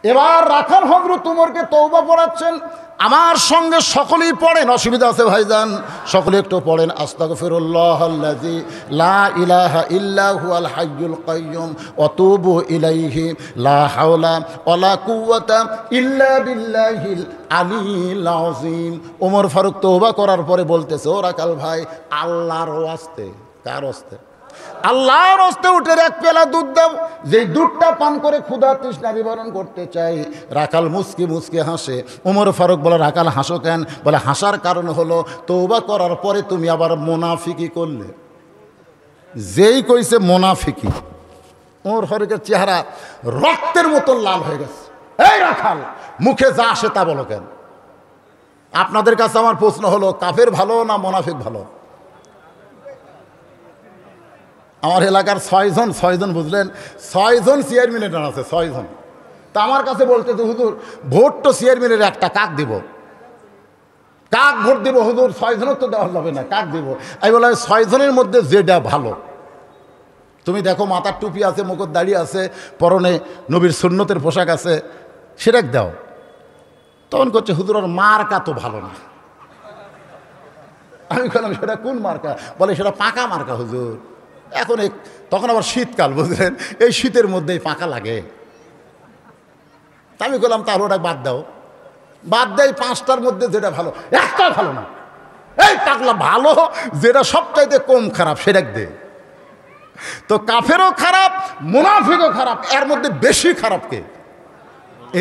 এবার রাখাল হযরত উমরকে তওবা পড়াচ্ছেন। আমার সঙ্গে সকলেই পড়েন, অসুবিধা আছে ভাইজান, সকলে একটু পড়েন। আস্তাগফিরুল্লাহাল্লাযী লা ইলাহা ইল্লা হুয়াল হাইয়ুল কাইয়্যুম ওয়া তুবু ইলাইহি লা হাওলা ওয়ালা কুওয়াতা ইল্লা বিল্লাহিল আলিয়্যিল আযীম। ওমর ফারুক তওবা করার পরে বলতেছে, ও রাখাল ভাই, আল্লাহর ওয়াস্তে, কার ওয়াস্তে? আল্লাহর হস্তে উঠে এক পেলা দুধ দাও, যেই দুধটা পান করে ক্ষুধা তৃষ্ণা নিবারণ করতে চাই। রাখাল মুচকি মুচকি হাসে। ওমর ফারুক বলে, রাখাল হাসো কেন? বলে, হাসার কারণ হলো তওবা করার পরে তুমি আবার মুনাফিকি করলে। যেই কইছে মুনাফিকি, ওমর ফারুকের চেহারা রক্তের মতো লাল হয়ে গেছে। এই রাখাল, মুখে যা আসে তা বলো কেন? আপনাদের কাছে আমার প্রশ্ন হলো, কাফের ভালো না মুনাফিক ভালো? আমার এলাকার 6 জন বুঝলেন, 6 জন চেয়ারম্যানের আছে, 6 জন। তা আমার কাছে বলতে তো, হুজুর ভোট তো চেয়ারম্যানের একটা, কাক দিব? কাক ভোট দিব হুজুর? 6 জনের তো দেওয়া যাবে না, কাক দিব? আমি বললাম, 6 জনের মধ্যে যেটা ভালো, তুমি দেখো মাথার টুপি আছে, মুখর দাড়ি আছে, পরনে নবীর সুন্নতের পোশাক আছে, সেটা দাও। তখন করছে, হুজুর ওর মার্কা তো ভালো না। আমি বললাম, সেটা কোন মার্কা? বলে, সেটা পাকা মার্কা হুজুর। এখন তখন আবার শীতকাল, বুঝলেন, এই শীতের মধ্যেই পাকা লাগে। আমি বললাম, তাহলে ওটা বাদ দাও। বাদ দেয় 5টার মধ্যে যেটা ভালো, একটা ভালো না। এই পাগলা, ভালো যেটা সবচাইতে কম খারাপ সেটা দে। তো কাফেরও খারাপ, মুনাফিকও খারাপ, এর মধ্যে বেশি খারাপকে।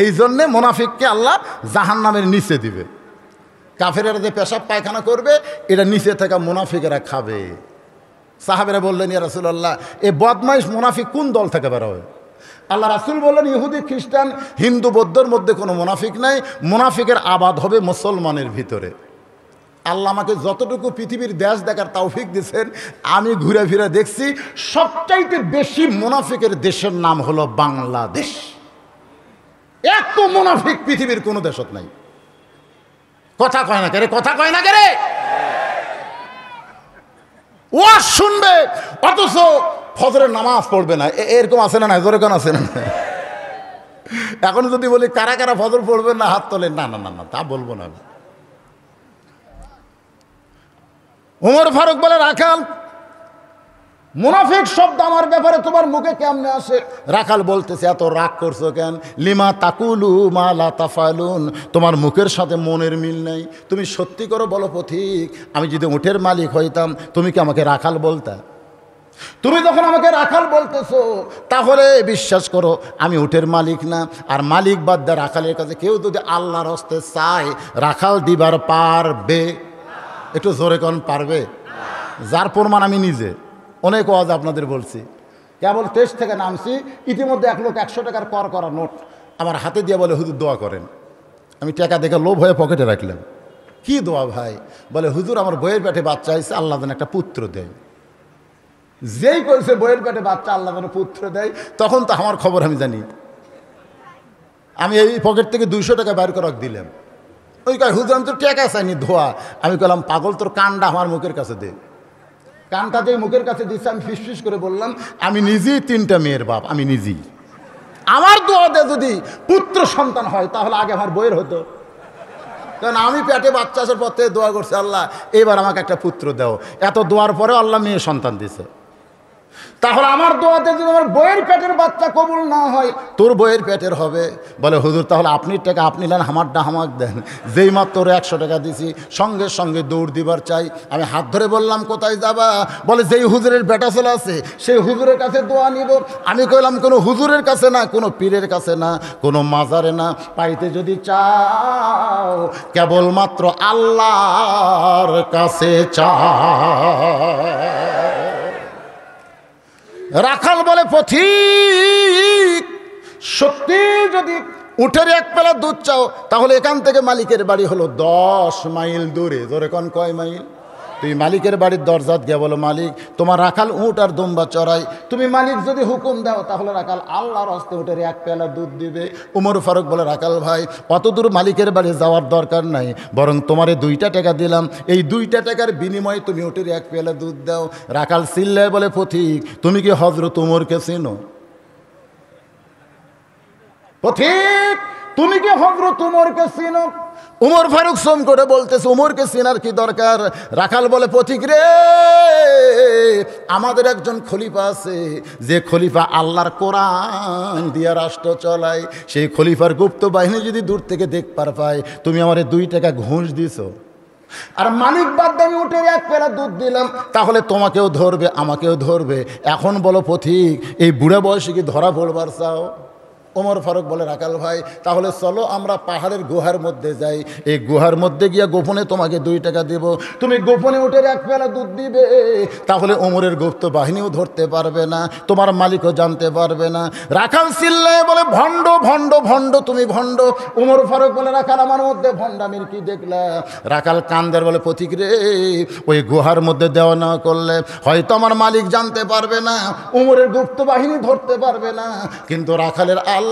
এই জন্যে মুনাফিককে আল্লাহ জাহান্নামের নিচে দিবে। কাফেরেরা যে পেশাব পায়খানা করবে, এটা নিচে থাকা মুনাফিকেরা খাবে। সাহাবেরা বললেন, ইয়া রাসূলুল্লাহ, এই বদমাইশ মুনাফিক কোন দল থেকে বের হয়? আল্লাহ রাসূল বললেন, ইহুদি খ্রিস্টান হিন্দু বৌদ্ধর মধ্যে কোনো মুনাফিক নাই, মুনাফিকের আবাদ হবে মুসলমানের ভিতরে। আল্লাহ আমাকে যতটুকু পৃথিবীর দেশ দেখার তৌফিক দিয়েছেন, আমি ঘুরে ফিরে দেখছি সবচাইতে বেশি মুনাফিকের দেশের নাম হলো বাংলাদেশ। এত মুনাফিক পৃথিবীর কোনো দেশত নাই। কথা কয় না কেরে? কথা কয় না কেরে? ওয়াজ শুনবে অথচ ফজরের নামাজ পড়বে না, এরকম আছে না? জোরে কোন আছে না? এখন যদি বলি কারা কারা ফজর পড়বেন না, হাত তোলেন। না না না না, তা বলবো না। ওমর ফারুক বলে, রাখাল, মুনাফিক শব্দ আমার ব্যাপারে তোমার মুখে কেমনে আসে? রাখাল বলতেছে, এত রাগ করছো কেন? লিমা তাকুলু মা লা তাফালুন, তোমার মুখের সাথে মনের মিল নাই। তুমি সত্যি করো বলো পথিক, আমি যদি উটের মালিক হইতাম তুমি কি আমাকে রাখাল বলতা? তুমি যখন আমাকে রাখাল বলতেছো, তাহলে বিশ্বাস করো আমি উটের মালিক না। আর মালিক বাদ দা রাখালের কাছে কেউ যদি আল্লাহর হস্তে চায়, রাখাল দিবার পারবে? একটু জোরে কোন পারবে? যার প্রমাণ আমি নিজে অনেক ওয়াজ আপনাদের বলছি। কেবল টেস্ট থেকে নামছি, ইতিমধ্যে এক লোক 100 টাকার কর করা নোট আমার হাতে দিয়ে বলে, হুজুর দোয়া করেন। আমি টাকা দেখে লোভ হয়ে পকেটে রাখলাম। কি দোয়া ভাই? বলে, হুজুর আমার বইয়ের পেটে বাচ্চা হয়েছে, আল্লাহ যেন একটা পুত্র দেয়। যেই করেছে বইয়ের পেটে বাচ্চা আল্লাহ যেন পুত্র দেয়, তখন তো আমার খবর আমি জানি। আমি এই পকেট থেকে 200 টাকা বের করে দিলাম। ওই কয়, হুজুর আমি তো টাকা চাইনি, ধোয়া। আমি বললাম, পাগল, তোর কানটা আমার মুখের কাছে দে। কানটা যে মুখের কাছে দিচ্ছে, আমি ফিস করে বললাম, আমি নিজেই 3টা মেয়ের বাপ, আমি নিজেই। আমার দোয়া দিয়ে যদি পুত্র সন্তান হয়, তাহলে আগে আমার বইয়ের হতো। কারণ আমি পেটে বাচ্চা আসার পর থেকে দোয়া করছি, আল্লাহ এবার আমাকে একটা পুত্র দাও। এত দোয়ার পরেও আল্লাহ মেয়ে সন্তান দিছে। তাহলে আমার দোয়াতে যদি আমার বইয়ের পেটের বাচ্চা কবুল না হয়, তোর বইয়ের পেটের হবে। বলে, হুজুর তাহলে আপনি টাকা আপনি নেন, আমারটা আমাক দেন। যেই মাত্র 100 টাকা দিছি, সঙ্গে সঙ্গে দৌড় দিবার চাই। আমি হাত ধরে বললাম, কোথায় যাবা? বলে, যেই হুজুরের বেটা ছেলে আছে সেই হুজুরের কাছে দোয়া নিব। আমি কইলাম, কোনো হুজুরের কাছে না, কোনো পীরের কাছে না, কোনো মাজারে না। পাইতে যদি চাও কেবলমাত্র আল্লাহর কাছে চাও। রাখাল বলে, পথিক, সত্যি যদি উঠের 1 পেলা দুধ চাও, তাহলে এখান থেকে মালিকের বাড়ি হলো 10 মাইল দূরে। জোরে কোন কয় মাইল? তুমি মালিকের বাড়ির দরজাত গিয়ে বলো, মালিক তোমার রাখাল উট আর দুম্বা চড়াই। তুমি মালিক যদি হুকুম দাও, তাহলে রাখাল আল্লাহর হস্তে উঠের 1 পেলা দুধ দিবে। উমর ফারুক বলে, রাখাল ভাই, অত দূর মালিকের বাড়ি যাওয়ার দরকার নাই, বরং তোমারে 2টা টাকা দিলাম, এই 2টা টাকার বিনিময়ে তুমি উঠের 1 পেলা দুধ দাও। রাখাল চিল্লায় বলে, পথিক তুমি কি হযরত উমরকে চেনো? পথিক তুমি কি হযরত উমরকে চিনো? উমর ফারুক সোম করে বলতেছে, উমরকে চেনার কি দরকার? রাখাল বলে, পথিক রে, আমাদের একজন খলিফা আছে, যে খলিফা আল্লাহর কোরআন দিয়া রাষ্ট্র চলায়। সেই খলিফার গুপ্ত বাহিনী যদি দূর থেকে দেখবার পায়, তুমি আমারে 2 টাকা ঘুষ দিছো, আর মালিক বাদ আমি উঠে 1 পেলা দুধ দিলাম, তাহলে তোমাকেও ধরবে, আমাকেও ধরবে। এখন বলো পথিক, এই বুড়া বয়সে কি ধরা পড়বার চাও? ওমর ফারুক বলে, রাখাল ভাই, তাহলে চলো আমরা পাহাড়ের গুহার মধ্যে যাই, এই গুহার মধ্যে গিয়া গোপনে তোমাকে 2 টাকা দেব, তুমি গোপনে উঠে 1 পেলা দুধ দিবে, তাহলে ওমরের গুপ্ত বাহিনীও ধরতে পারবে না, তোমার মালিকও জানতে পারবে না। রাখাল চিল্লায় বলে, ভণ্ড ভণ্ড ভণ্ড, তুমি ভণ্ড। ওমর ফারুক বলে, রাখাল আমার মধ্যে ভণ্ডামির কি দেখলা? রাখাল কান্দের বলে, পথিক রে, ওই গুহার মধ্যে দেওয়া না করলে হয়তো আমার মালিক জানতে পারবে না, ওমরের গুপ্ত বাহিনী ধরতে পারবে না, কিন্তু রাখালের আল্লাহ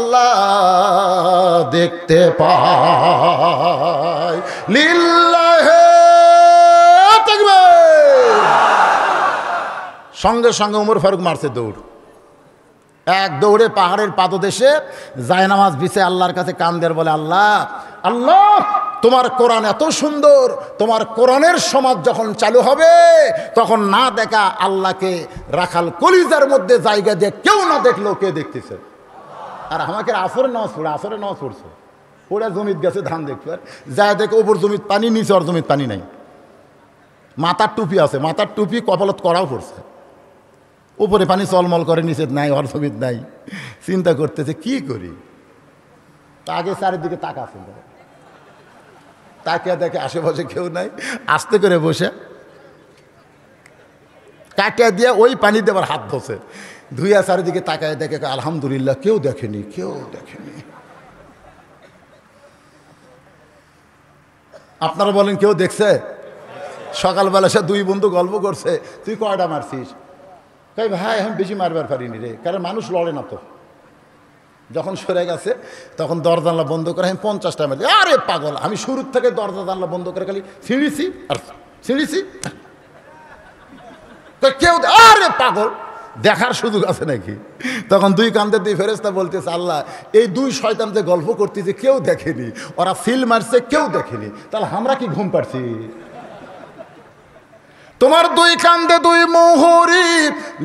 দেখতে পায়। লিল্লাহে তাকবীর। সঙ্গে সঙ্গে ওমর ফারুক মারছে দৌড়, এক দৌড়ে পাহাড়ের পাদদেশে জায়নামাজ বিছে আল্লাহর কাছে কান্দের বলে, আল্লাহ আল্লাহ, তোমার কোরআন এত সুন্দর, তোমার কোরআনের সমাজ যখন চালু হবে, তখন না দেখা আল্লাহকে রাখাল কলিজার মধ্যে জায়গা দিয়ে কেউ না দেখলেও কে দেখতেছে। আর আমাকে আসরের নামাজ পড়ছে, ওরা জমিত গেছে ধান দেখতে, যায় দেখে ওপর জমিত পানি, নিচে ওর জমিত পানি নাই, মাথার টুপি আছে, মাথার টুপি কপালত করাও পড়ছে, উপরে পানি চলমল করে, নিচে নাই, ওর জমিত নাই। চিন্তা করতেছে কি করি, তা আগে চারিদিকে তাকাছে, তাকিয়া দেখে আশেপাশে কেউ নাই, আস্তে করে বসে কাটিয়া দিয়ে ওই পানি দেবার হাত ধসে, ধুইয়া চারিদিকে তাকায় দেখে, আলহামদুলিল্লাহ, কেউ দেখেনি, কেউ দেখেনি। আপনারা বলেন কেউ দেখছে? সকালবেলা সে 2 বন্ধু গল্প করছে, তুই কয়টা মারছিস? তাই ভাই আমি বেশি মারবার পারিনি রে, কারণ মানুষ লড়ে না তো। যখন সরে গেছে তখন দরজা জানলা বন্ধ করে আমি 50টা মারছি। আরে পাগল, আমি শুরুর থেকে দরজা জানলা বন্ধ করে খালি ছিঁড়িছি আর ছিঁড়িছি, কেউ, আরে পাগল, দেখার সুযোগ আছে নাকি? তখন 2 কান্দের 2 ফেরেশতা বলতেছে, আল্লাহ, এই 2 শয়তান যে গল্প করতেছে কেউ দেখেনি, ওরা ফিল মারছে কেউ দেখেনি, তাহলে আমরা কি ঘুম পাচ্ছি? তোমার 2 কান্দে 2 মোহরি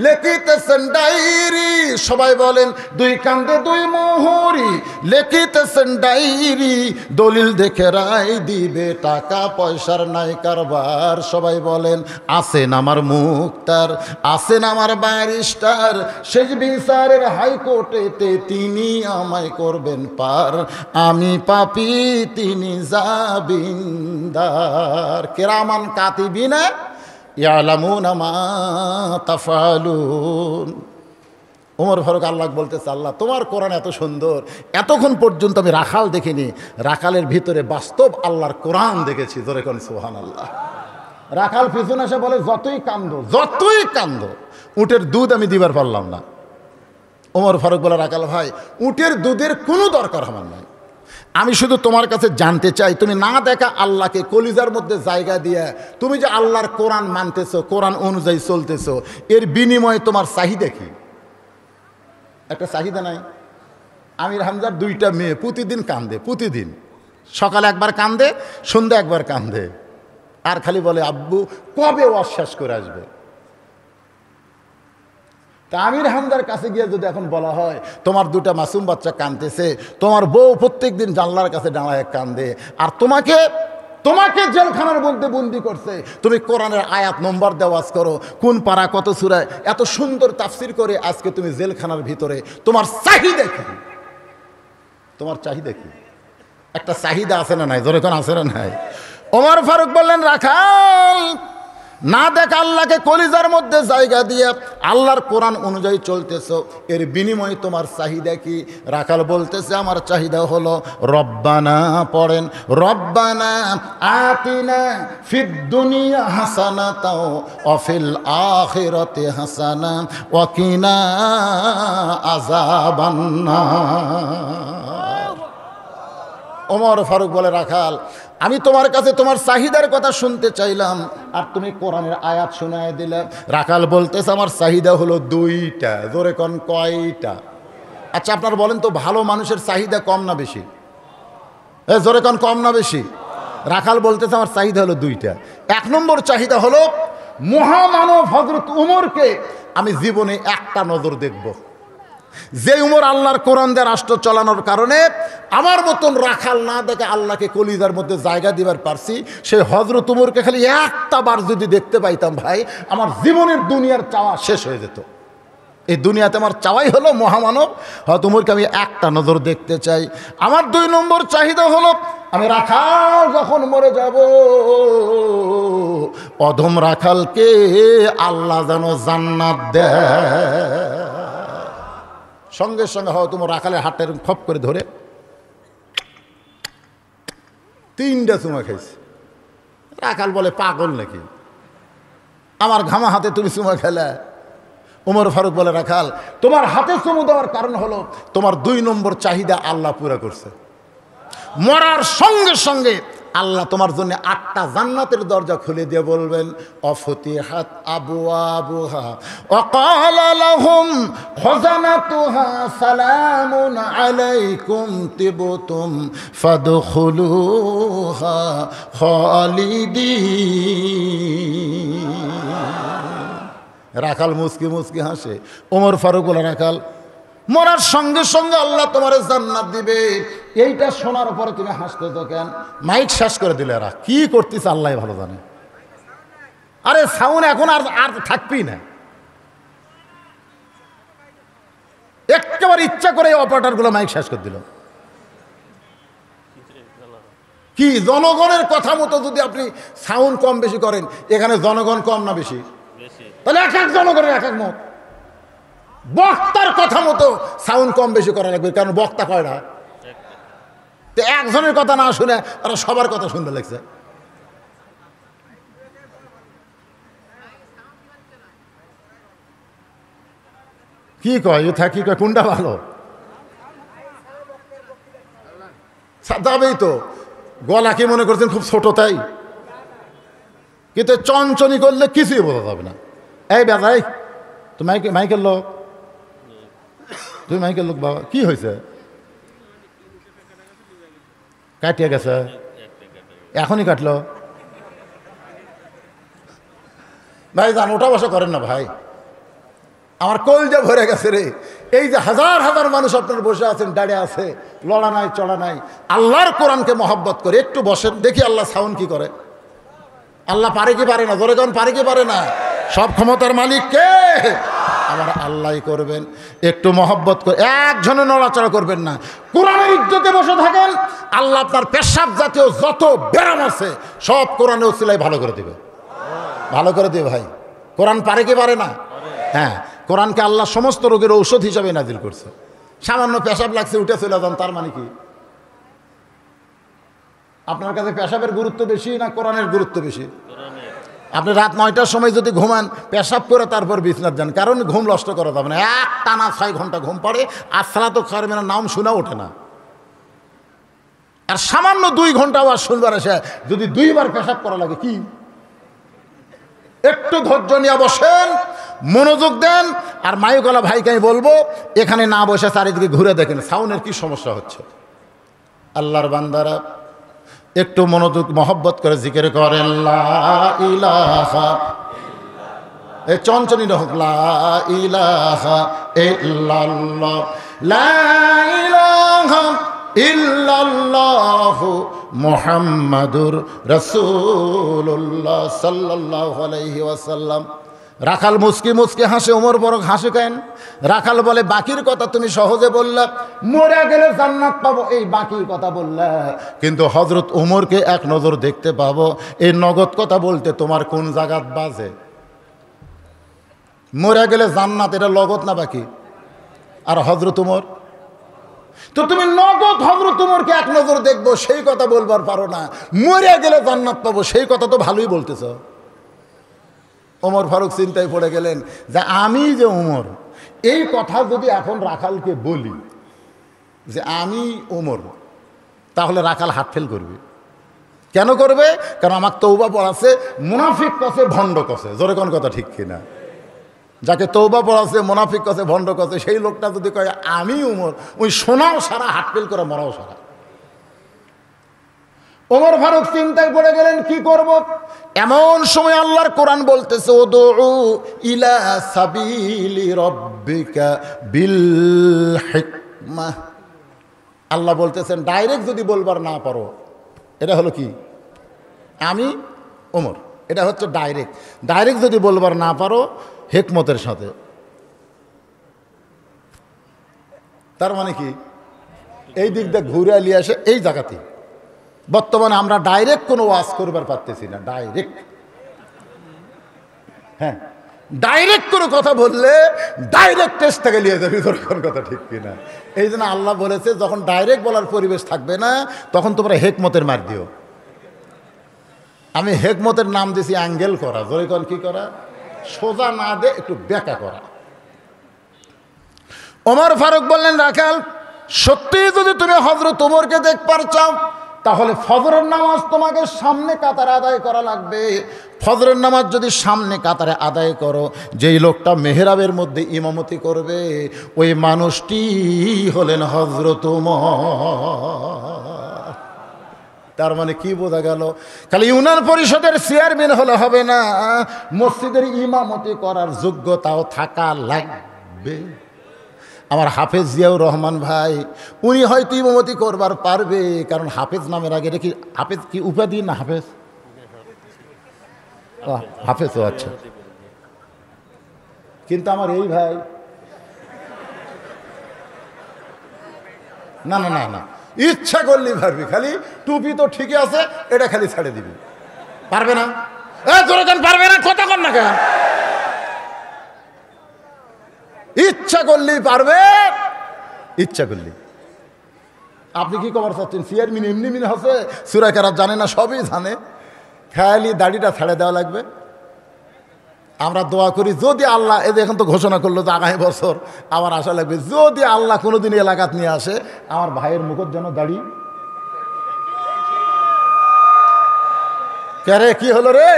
লেখিতেছেন ডায়েরি। সবাই বলেন, 2 কান্দে 2 মোহরি লেখিতেছেন ডায়েরি, দলিল দেখে রায় দিবে, টাকা পয়সার নাই কারবার। সবাই বলেন, আছেন আমার মুক্তার, আছেন আমার ব্যারিস্টার, শেষ বিচারের হাইকোর্টেতে তিনি আমায় করবেন পার, আমি পাপী তিনি জামিনদার। কেরামান কাতিবিনা ইয়ালামুনা মা তাফআলুন। ওমর ফারুক আল্লাহ বলতেছে, আল্লাহ তোমার কোরআন এত সুন্দর, এতক্ষণ পর্যন্ত আমি রাখাল দেখিনি, রাখালের ভিতরে বাস্তব আল্লাহর কোরআন দেখেছি। জোরে কোন সুবহানাল্লাহ। রাখাল পিছনে এসে বলে, যতই কান্দো, উটের দুধ আমি দিবার পারলাম না। ওমর ফারুক বলে, রাখাল ভাই, উটের দুধের কোনো দরকার আমার নাই, আমি শুধু তোমার কাছে জানতে চাই, তুমি না দেখা আল্লাহকে কলিজার মধ্যে জায়গা দিয়ে তুমি যে আল্লাহর কোরআন মানতেছো, কোরআন অনুযায়ী চলতেছো, এর বিনিময়ে তোমার চাহিদা কি? একটা চাহিদা নাই? আমির হামজার 2টা মেয়ে প্রতিদিন কান্দে, প্রতিদিন সকালে একবার কান্দে, সন্ধ্যা একবার কান্দে, আর খালি বলে, আব্বু কবে ওয়াজ শেষ করে আসবে? তা আমির হামজার কাছে গিয়ে যদি এখন বলা হয়, তোমার 2টা মাসুম বাচ্চা কাঁদতেছে, তোমার বউ প্রত্যেক দিন জানলার কাছে দাঁড়ায় কান্দে, আর তোমাকে জেলখানার মধ্যে বন্দি করছে, তুমি কোরআনের আয়াত নম্বর দেওয়াজ করো, কোন পারা কত সূরায় এত সুন্দর তাফসির করে, আজকে তুমি জেলখানার ভিতরে, তোমার চাহিদা কি? তোমার চাহিদা কি? একটা চাহিদা আছে না নাই? জোরে কোন আছে না নাই? ওমর ফারুক বললেন, রাখাল, না দেখ আল্লাহকে কলিজার মধ্যে জায়গা দিয়ে আল্লাহর কোরআন অনুযায়ী চলতেছো, এর বিনিময়ে তোমার চাহিদা কি? রাখাল বলতেছে, আমার চাহিদা হলো রব্বানা, পড়েন, রব্বানা আতিনা ফিদ দুনিয়া হাসানাতাও ওয়া ফিল আখিরাতি হাসানা ওয়া কিনা আযাবান্নার। ওমর ফারুক বলে, রাখাল, আমি তোমার কাছে তোমার চাহিদার কথা শুনতে চাইলাম, আর তুমি কোরআনের আয়াত শোনায় দিলে। রাখাল বলতেছে, আমার চাহিদা হলো 2টা। জোরে কোন কয়টা? আচ্ছা আপনারা বলেন তো, ভালো মানুষের চাহিদা কম না বেশি? জোরে কোন, কম না বেশি? রাখাল বলতেছে আমার চাহিদা হলো দুইটা। এক নম্বর চাহিদা হলো মহামানব হযরত উমরকে আমি জীবনে একটা নজর দেখব। যে উমর আল্লাহর কোরআন দিয়ে রাষ্ট্র চালানোর কারণে আমার মতন রাখাল না দেখে আল্লাহকে কলিজার মধ্যে জায়গা দিবার পারছি, সেই হযরত উমরকে খালি একটা বার যদি দেখতে পাইতাম ভাই, আমার জীবনের দুনিয়ার চাওয়া শেষ হয়ে যেত। এই দুনিয়াতে আমার চাওয়াই হলো মহামানব হযরত উমরকে আমি একটা নজর দেখতে চাই। আমার 2 নম্বর চাহিদা হলো আমি রাখাল যখন মরে যাব, অধম রাখালকে আল্লাহ যেন জান্নাত দেয়। সঙ্গে সঙ্গে হয়তো তোমার রাখালের হাতটা এরকম খপ করে ধরে 3টা চুমা খাইছে। রাখাল বলে পাগল নাকি, আমার ঘামা হাতে তুমি চুমা খেলে? ওমর ফারুক বলে রাখাল তোমার হাতে চুমু দেওয়ার কারণ হলো তোমার 2 নম্বর চাহিদা আল্লাহ পুরা করছে। মরার সঙ্গে সঙ্গে আল্লাহ তোমার জন্য 8টা জান্নাতের দরজা খুলে দিয়ে বলবেন অফতিহাত আবওয়াবুহা ওয়া ক্বালা লাহুম খাযানাতুহা সালামুন আলাইকুম তিবতুম ফাদখুলুহা খালিদিন। রাখাল মুচকি মুচকি হাসে। ওমর ফারুক বলে রাখাল মরার সঙ্গে সঙ্গে আল্লাহ তোমার জান্নাত দিবে, এইটা শোনার পরে তুমি হাসতে তো কেন? মাইক শেষ করে দিলে। এরা কি করতেছে আল্লাহ ভালো জানে। আরে সাউন্ড এখন আর থাকবেই না। একেবারে ইচ্ছা করে এই অপারেটরগুলো মাইক শেষ করে দিল। কি জনগণের কথা মতো যদি আপনি সাউন্ড কম বেশি করেন, এখানে জনগণ কম না বেশি? তাহলে এক এক জনগণের এক এক মত। বক্তার কথা মতো সাউন্ড কম বেশি করা লাগবে, কারণ বক্তা কয়টা? তো একজনের কথা না শুনে তারা সবার কথা শুনতে লাগছে। কি কয় থাকি কয় কোনটা ভালো? যাবেই তো। গলা কি মনে করছেন খুব ছোট তাই? কিন্তু চঞ্চনি করলে কিছুই বোঝা যাবে না। এই বেজাই তুমি মাইকের লোক, তুমি মাইকের লোক বাবা, কি হয়েছে? কাটিয়ে গেছে, এখনই কাটলো? ভাই যান, ওটা বসা করেন না ভাই, আমার কলজা ভরে গেছে রে। এই যে হাজার হাজার মানুষ আপনার বসে আছেন, দাঁড়িয়ে আছে, লড়া নাই চড়া নাই, আল্লাহর কোরআনকে মহব্বত করে একটু বসেন দেখি আল্লাহ সাউন্ড কি করে। আল্লাহ পারে কি পারে না? ধরে কোন পারে কি পারে না? সব ক্ষমতার মালিক কে? আমার আল্লাহই করবেন। একটু মহব্বত করে, একজনে নড়াচড়া করবেন না, কোরআনের ইজ্জতে বসে থাকেন। আল্লাহ আপনার পেশাব জাতীয় যত ব্যারাম আছে সব কোরআনের উসিলায় ভালো করে দিবে, ভালো করে দিবে ভাই। কোরআন পারে কি পারে না? হ্যাঁ, কোরআনকে আল্লাহ সমস্ত রোগের ঔষধ হিসাবে নাজিল করছে। সামান্য পেশাব লাগছে উঠে চলে যান, তার মানে কি? আপনার কাছে পেশাবের গুরুত্ব বেশি না কোরআনের গুরুত্ব বেশি? আপনি রাত 9টার সময় যদি ঘুমান, পেশাব করে তারপর বিছনাত যান, কারণ ঘুম নষ্ট করা যাবে না। এক টানা 6 ঘন্টা ঘুম পড়ে, আসলা তো খারমেনা নাম শোনা ওঠে না। আর সামান্য 2 ঘন্টা আওয়াজ শুনবার আসে যদি 2 বার পেশাব করা লাগে, কি? একটু ধৈর্য নিয়ে বসেন, মনোযোগ দেন। আর মাইকওয়ালা ভাইকে আমি বলবো এখানে না বসে চারিদিকে ঘুরে দেখেন সাউন্ডের কি সমস্যা হচ্ছে। আল্লাহর বান্দারা একটু মনোযোগ মহব্বত করে জিকির করেন লা ইলাহা, এই চঞ্চনি হোক লা ইলাহা ইল্লাল্লাহ, লা ইলাহা ইল্লাল্লাহু মুহাম্মাদুর রাসূলুল্লাহ সাল্লাল্লাহু আলাইহি ওয়াসাল্লাম। রাখাল মুচকি মুচকি হাসে। ওমর বড় হাসে কেন? রাখাল বলে বাকির কথা তুমি সহজে বললা, মরে গেলে জান্নাত পাবো, এই বাকির কথা বললা, কিন্তু হযরত ওমরকে এক নজর দেখতে পাবো, এই নগদ কথা বলতে তোমার কোন জায়গাত বাজে? মরে গেলে জান্নাত, এটা লগত না বাকি? আর হযরত ওমর তো তুমি নগদ হযরত ওমরকে এক নজর দেখবো সেই কথা বলবার পারো না, মরে গেলে জান্নাত পাবো সেই কথা তো ভালোই বলতেছ। ওমর ফারুক চিন্তায় পড়ে গেলেন যে আমি যে ওমর, এই কথা যদি এখন রাখালকে বলি যে আমি ওমর, তাহলে রাখাল হাত ফেল করবে। কেন করবে? কারণ আমার তওবা পড়াছে মুনাফিক কসে ভণ্ড কসে। জোরে কোন কথা ঠিক কিনা? যাকে তওবা পড়াছে, মুনাফিক কাছে, ভণ্ড কাছে, সেই লোকটা যদি কয় আমি উমর, ওই শোনাও সারা, হাটপেল করে মরাও সারা। ওমর ফারুক চিন্তায় পড়ে গেলেন, কি করব। এমন সময় আল্লাহর কোরআন বলতেছে, উদউ ইলা সাবিলি রাব্বিকা বিল হিকমাহ। আল্লাহ বলতেছেন ডাইরেক্ট যদি বলবার না পারো, এটা হলো কি আমি ওমর, এটা হচ্ছে ডাইরেক্ট যদি বলবার না পারো হিকমতের সাথে। তার মানে কি, এই দিক দিয়ে ঘুরে নিয়ে আসে এই জায়গাতে। বর্তমানে আমরা ডাইরেক্ট কোনো ওয়াজ করবার পারতেছি না। ডাইরেক্ট কোনো কথা বললে ডাইরেক্ট টেস্ট থেকে নিয়ে যাবি, তোর কোন কথা ঠিক কিনা। এই জন্য আল্লাহ বলেছে যখন ডাইরেক্ট বলার পরিবেশ থাকবে না, তখন তোমরা হেকমতের মার দিও। আমি হেকমতের নাম দিছি অ্যাঙ্গেল করা। জয়কন কি করা? সোজা না দে, একটু বেঁকা করা। ওমর ফারুক বললেন, রাখাল সত্যি যদি তুমি হযরত ওমরকে দেখবার চাও, তাহলে ফজরের নামাজ তোমাকে সামনে কাতারে আদায় করা লাগবে। ফজরের নামাজ যদি সামনে কাতারে আদায় করো, যেই লোকটা মেহরাবের মধ্যে ইমামতি করবে, ওই মানুষটি হলেন হযরত ওমর। তার মানে কি বোঝা গেল? খালি ইউনিয়ন পরিষদের চেয়ারম্যান হলে হবে না, মসজিদের ইমামতি করার যোগ্যতাও থাকা লাগবে। আমার হাফেজ জিয়াউর রহমান ভাই, উনি হয়তো ইমামতি করবার পারবে, কারণ হাফেজ নামের আগে রেখে, হাফেজ কি উপাধি না? হাফেজ ও আচ্ছা। কিন্তু আমার এই ভাই না না না না, ইচ্ছা করলেই পারবি, খালি টুপি তো ঠিকই আছে, এটা খালি ছেড়ে দিবি। পারবে না? পারবে না, কথা কর না কেন? ইচ্ছা করলেই পারবে, ইচ্ছা করলেই। আপনি কি খবর চাচ্ছেন? চেয়ারম্যান এমনি মিনে আছে, সূরা কেরাত জানে না, সবই জানে, খালি দাড়িটা ছেড়ে দেওয়া লাগবে। আমরা দোয়া করি যদি আল্লাহ, এই এখন তো ঘোষণা করলো যে আগামী বছর আমার আশা লাগবে, যদি আল্লাহ কোনোদিন এলাকাত নিয়ে আসে, আমার ভাইয়ের মুখের যেন দাড়ি। কে কি হলো রে?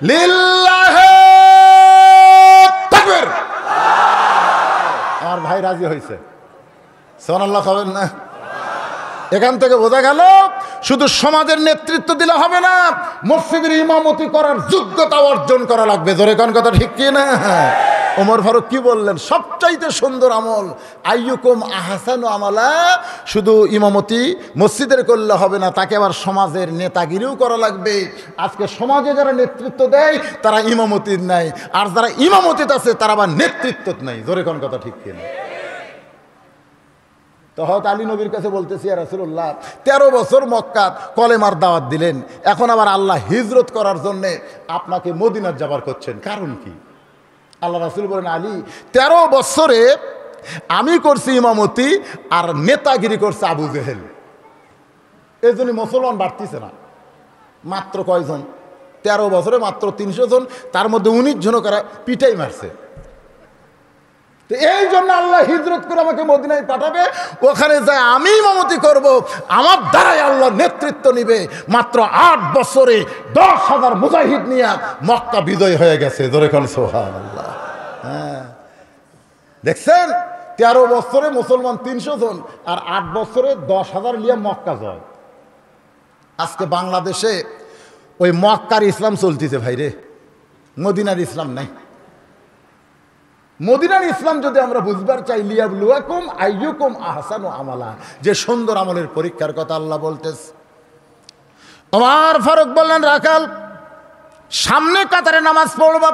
লিল্লাহি তাকবীর। আমার ভাই রাজি হয়েছে, সুবহানাল্লাহ খাবেন না? এখান থেকে বোঝা গেল শুধু সমাজের নেতৃত্ব দিলে হবে না, মসজিদের ইমামতি করার যোগ্যতা অর্জন করা লাগবে। জোরে কোন কথা ঠিক কি না? ওমর ফারুক কি বললেন? সবচাইতে সুন্দর আমল আইয়ুকুম আহসানু আমালা। শুধু ইমামতি মসজিদের করলে হবে না, তাকে আবার সমাজের নেতাগিরিও করা লাগবে। আজকে সমাজে যারা নেতৃত্ব দেয় তারা ইমামতির নাই, আর যারা ইমামতিত আছে তারা আবার নেতৃত্ব নাই। জোরে কোন কথা ঠিক কি না? তো হযরত আলী নবীর কাছে বলতেছি, ইয়া রাসূলুল্লাহ 13 বছর মক্কা কলেমার দাওয়াত দিলেন, এখন আবার আল্লাহ হিজরত করার জন্যে আপনাকে মদিনার যাবার করছেন, কারণ কি? আল্লাহ রাসূল বলেন, আলী 13 বছরে আমি করছি ইমামতি, আর নেতাগিরি করছে আবু জেহেল। এই জন্য মুসলমান বাড়তিছে না। মাত্র কয়জন? 13 বছরে মাত্র 300 জন, তার মধ্যে 19 জন কারা পিটাই মারছে। তো এই জন্য আল্লাহ হিজরত করে আমাকে মদিনায় পাঠাবে, ওখানে যায় আমি ইমামতি করব, আমার দ্বারাই আল্লাহ নেতৃত্ব নিবে। মাত্র 8 বছরে 10,000 মুজাহিদ নিয়ে মক্কা বিজয় হয়ে গেছে। জোরে কোন সুবহানাল্লাহ। হ্যাঁ, দেখছেন 13 বছরে মুসলমান 300 জন, আর 8 বছরে 10,000 নিয়ে মক্কা জয়। আজকে বাংলাদেশে ওই মক্কার ইসলাম চলতেছে ভাইরে, মদিনার ইসলাম নাই। মদিনার ইসলাম যদি আমরা বুঝবার চাই, লিয়াবলুয়াকুম আইয়ুকুম আহসানু আমালা, যে সুন্দর আমলের পরীক্ষার কথা আল্লাহ বলতেছে। ওমর ফারুক বললেন, রাখাল সামনে কাতারে নামাজ পড়বা,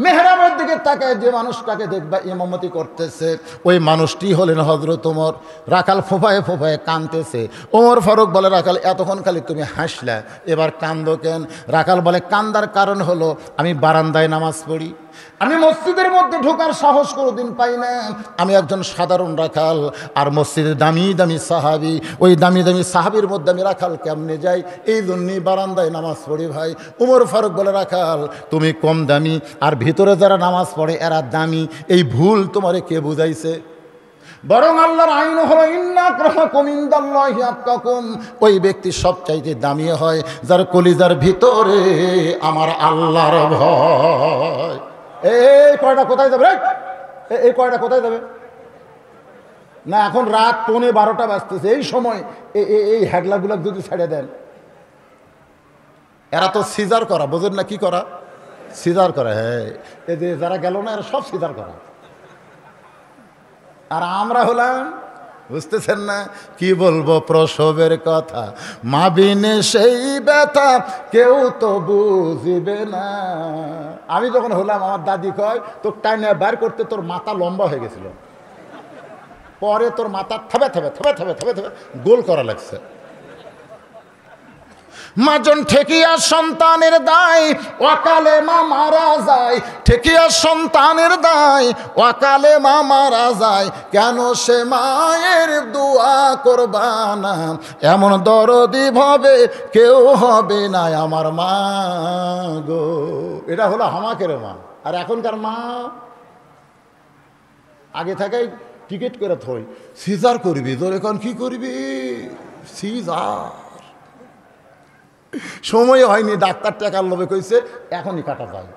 মেহরাবের দিকে তাকায় যে মানুষটাকে দেখবা ইমামতি করতেছে, ওই মানুষটি হলেন হযরত ওমর। রাখাল ফোফায়ে ফোফায়ে কাঁদতেছে। ওমর ফারুক বলে, রাখাল এতক্ষণ খালি তুমি হাসলা, এবার কান্দো কেন? রাখাল বলে, কান্দার কারণ হলো আমি বারান্দায় নামাজ পড়ি, আমি মসজিদের মধ্যে ঢোকার সাহস কোনোদিন পাই না। আমি একজন সাধারণ রাখাল, আর মসজিদের দামি দামি সাহাবি, ওই দামি দামি সাহাবির মধ্যে আমি রাখাল কেমনে যাই? এই জন্যই বারান্দায় নামাজ পড়ি ভাই। ওমর ফারুক বলে, রাখাল তুমি কম দামি, আর ভিতরে যারা নামাজ পড়ে এরা দামি, এই ভুল তোমারে কে বুঝাইছে? বরং আল্লাহর আইন হলো ইন্না আক্রামাকুম ইনদাল্লাহি আতকাকুম, ওই ব্যক্তি সবচাইতে দামি হয় যার কলিজার ভিতরে আমার আল্লাহর ভয়। এই কয়টা কোথায় যাবে? এই কয়টা কোথায় যাবে? না, এখন রাত 11:15 বাজতেছে, এই সময় এই হ্যাগলাগুলা যদি ছেড়ে দেন, এরা তো সিজার করা, বোঝেন না কি করা? সিজার করা। হ্যাঁ, এই যে যারা গেল না এরা সব সিজার করা। আর আমরা হলাম, বুঝতেছেন না কি বলবো প্রসবের কথা, মা বিনে সেই ব্যথা কেউ তো বুঝিবে না। আমি যখন হলাম আমার দাদি কয় তোর টাইনে বার করতে তোর মাথা লম্বা হয়ে গেছিল, পরে তোর মাথা থাবে থাবে থাবে থাবে থাবে থাবে গোল করা লাগছে। মাজন ঠেকিয়া সন্তানের দায়, অকালে মা মারা যায়। ঠেকিয়া সন্তানের দায়, অকালে মা মারা যায়। কেন সে মায়ের দোয়া করবা না? এমন দরদি ভাবে কেউ হবে না আমার মা গো। এটা হলো হামাকের মা। আর এখনকার মা আগে থাকাই টিকিট করে থই, সিজার করবি তোর, এখন কি করবি? সিজার সময় হয়নি, ডাক্তার টাকার লোভে কইছে এখনই কাটা যায়।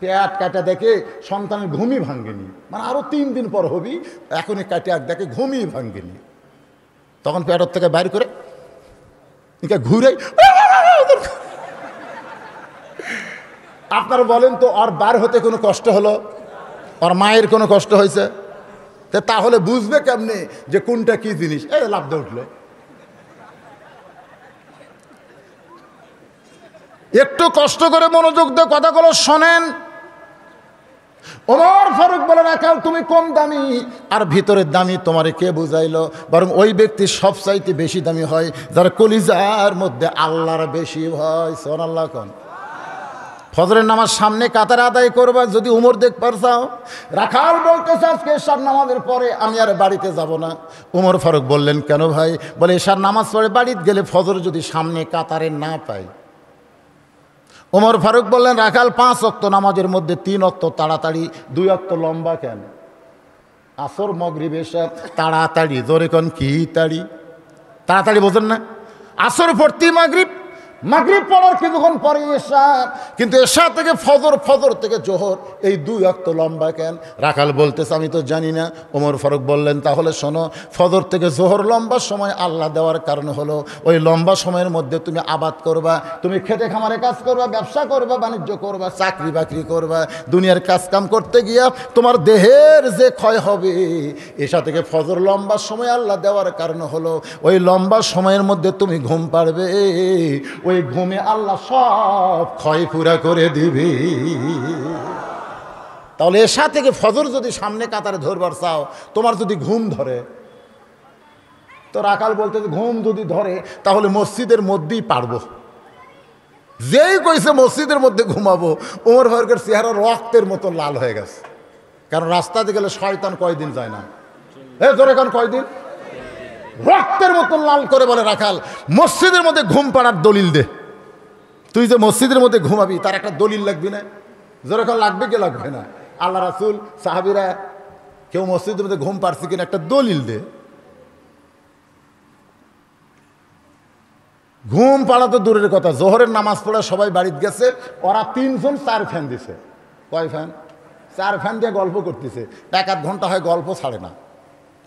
পেট কাটা দেখে সন্তানের ঘুমই ভাঙ্গেনি, মানে আরো 3 দিন পর হবি, এখনই কাটে এক দেখে ঘুমই ভাঙ্গেনি। তখন পেটের থেকে বাইর করে ঘুরাই। আপনারা বলেন তো, আর বার হতে কোনো কষ্ট হলো? আর মায়ের কোনো কষ্ট হয়েছে? তাহলে বুঝবে কেমনে যে কোনটা কি জিনিস? এই লাভ দিয়ে উঠলো। একটু কষ্ট করে মনোযোগ দিয়ে কথাগুলো শোনেন। ওমর ফারুক বলে, রাখাল তুমি কম দামি, আর ভিতরের দামি তোমারে কে বুঝাইলো? বরং ওই ব্যক্তি সবচাইতে বেশি দামি হয় যার কলিজার মধ্যে আল্লাহর বেশি ভয়। সুবহানাল্লাহ কোন। ফজরের নামাজ সামনে কাতারে আদায় করবা, যদি উমর দেখ পারছাও। রাখাল বলতেছে আজকে এশার নামাজের পরে আমি আর বাড়িতে যাব না। উমর ফারুক বললেন কেন ভাই? বলে এশার নামাজ পড়ে বাড়িতে গেলে ফজর যদি সামনে কাতারে না পাই। ওমর ফারুক বললেন রাখাল 5 ওয়াক্ত নামাজের মধ্যে 3 ওয়াক্ত তাড়াতাড়ি, 2 ওয়াক্ত লম্বা কেন? আসর মাগরিব এশা তাড়াতাড়ি, জোরে কোন কি তাড়ি? তাড়াতাড়ি বোঝেন না? আসর পড়তি মাগরিব, মাগরিব পড়ার কিছুক্ষণ পরে এশা, কিন্তু এশা থেকে ফজর, ফজর থেকে জোহর, এই 2 ওয়াক্ত লম্বা কেন? রাখাল বলতেছে আমি তো জানি না। ওমর ফারুক বললেন তাহলে শোনো, ফজর থেকে জোহর লম্বা সময় আল্লাহ দেওয়ার কারণ হলো ওই লম্বা সময়ের মধ্যে তুমি আবাদ করবা, তুমি খেতে খামারে কাজ করবা, ব্যবসা করবা, বাণিজ্য করবা, চাকরি বাকরি করবা, দুনিয়ার কাজ কাম করতে গিয়া তোমার দেহের যে ক্ষয় হবে। এশা থেকে ফজর লম্বা সময় আল্লাহ দেওয়ার কারণ হলো ওই লম্বা সময়ের মধ্যে তুমি ঘুম পাড়বে, ওই ঘুমে আল্লাহ সব ক্ষয় পুরা করে দিবে। তাহলে এশা থেকে ফজর যদি সামনে কাতারে ধরবার চাও, তোমার যদি ঘুম ধরে, তো রাখাল বলতে ঘুম যদি ধরে তাহলে মসজিদের মধ্যেই পারবো। যেই কইছে মসজিদের মধ্যে ঘুমাবো, ওমর ফারুকের চেহারা রক্তের মতো লাল হয়ে গেছে। কারণ রাস্তাতে গেলে শয়তান কয়দিন যায় না? ধরে এখন কয়দিন? রক্তের মতো লাল করে বলে রাখাল মসজিদের মধ্যে ঘুম পাড়ার দলিল দে। তুই যে মসজিদের মধ্যে ঘুমাবি তার একটা দলিল লাগবে না? যেরকম লাগবে কে লাগবে না? আল্লাহ রাসূল, সাহাবীরা কেউ মসজিদের মধ্যে ঘুম পাড়ছে কিনা একটা দলিল দে। ঘুম পাড়া তো দূরের কথা, জোহরের নামাজ পড়ে সবাই বাড়িতে গেছে, ওরা 3 জন 4 ফ্যান দিছে। কয় ফ্যান? 4 ফ্যান দিয়ে গল্প করতেছে। 1-1 ঘন্টা হয় গল্প ছাড়ে না,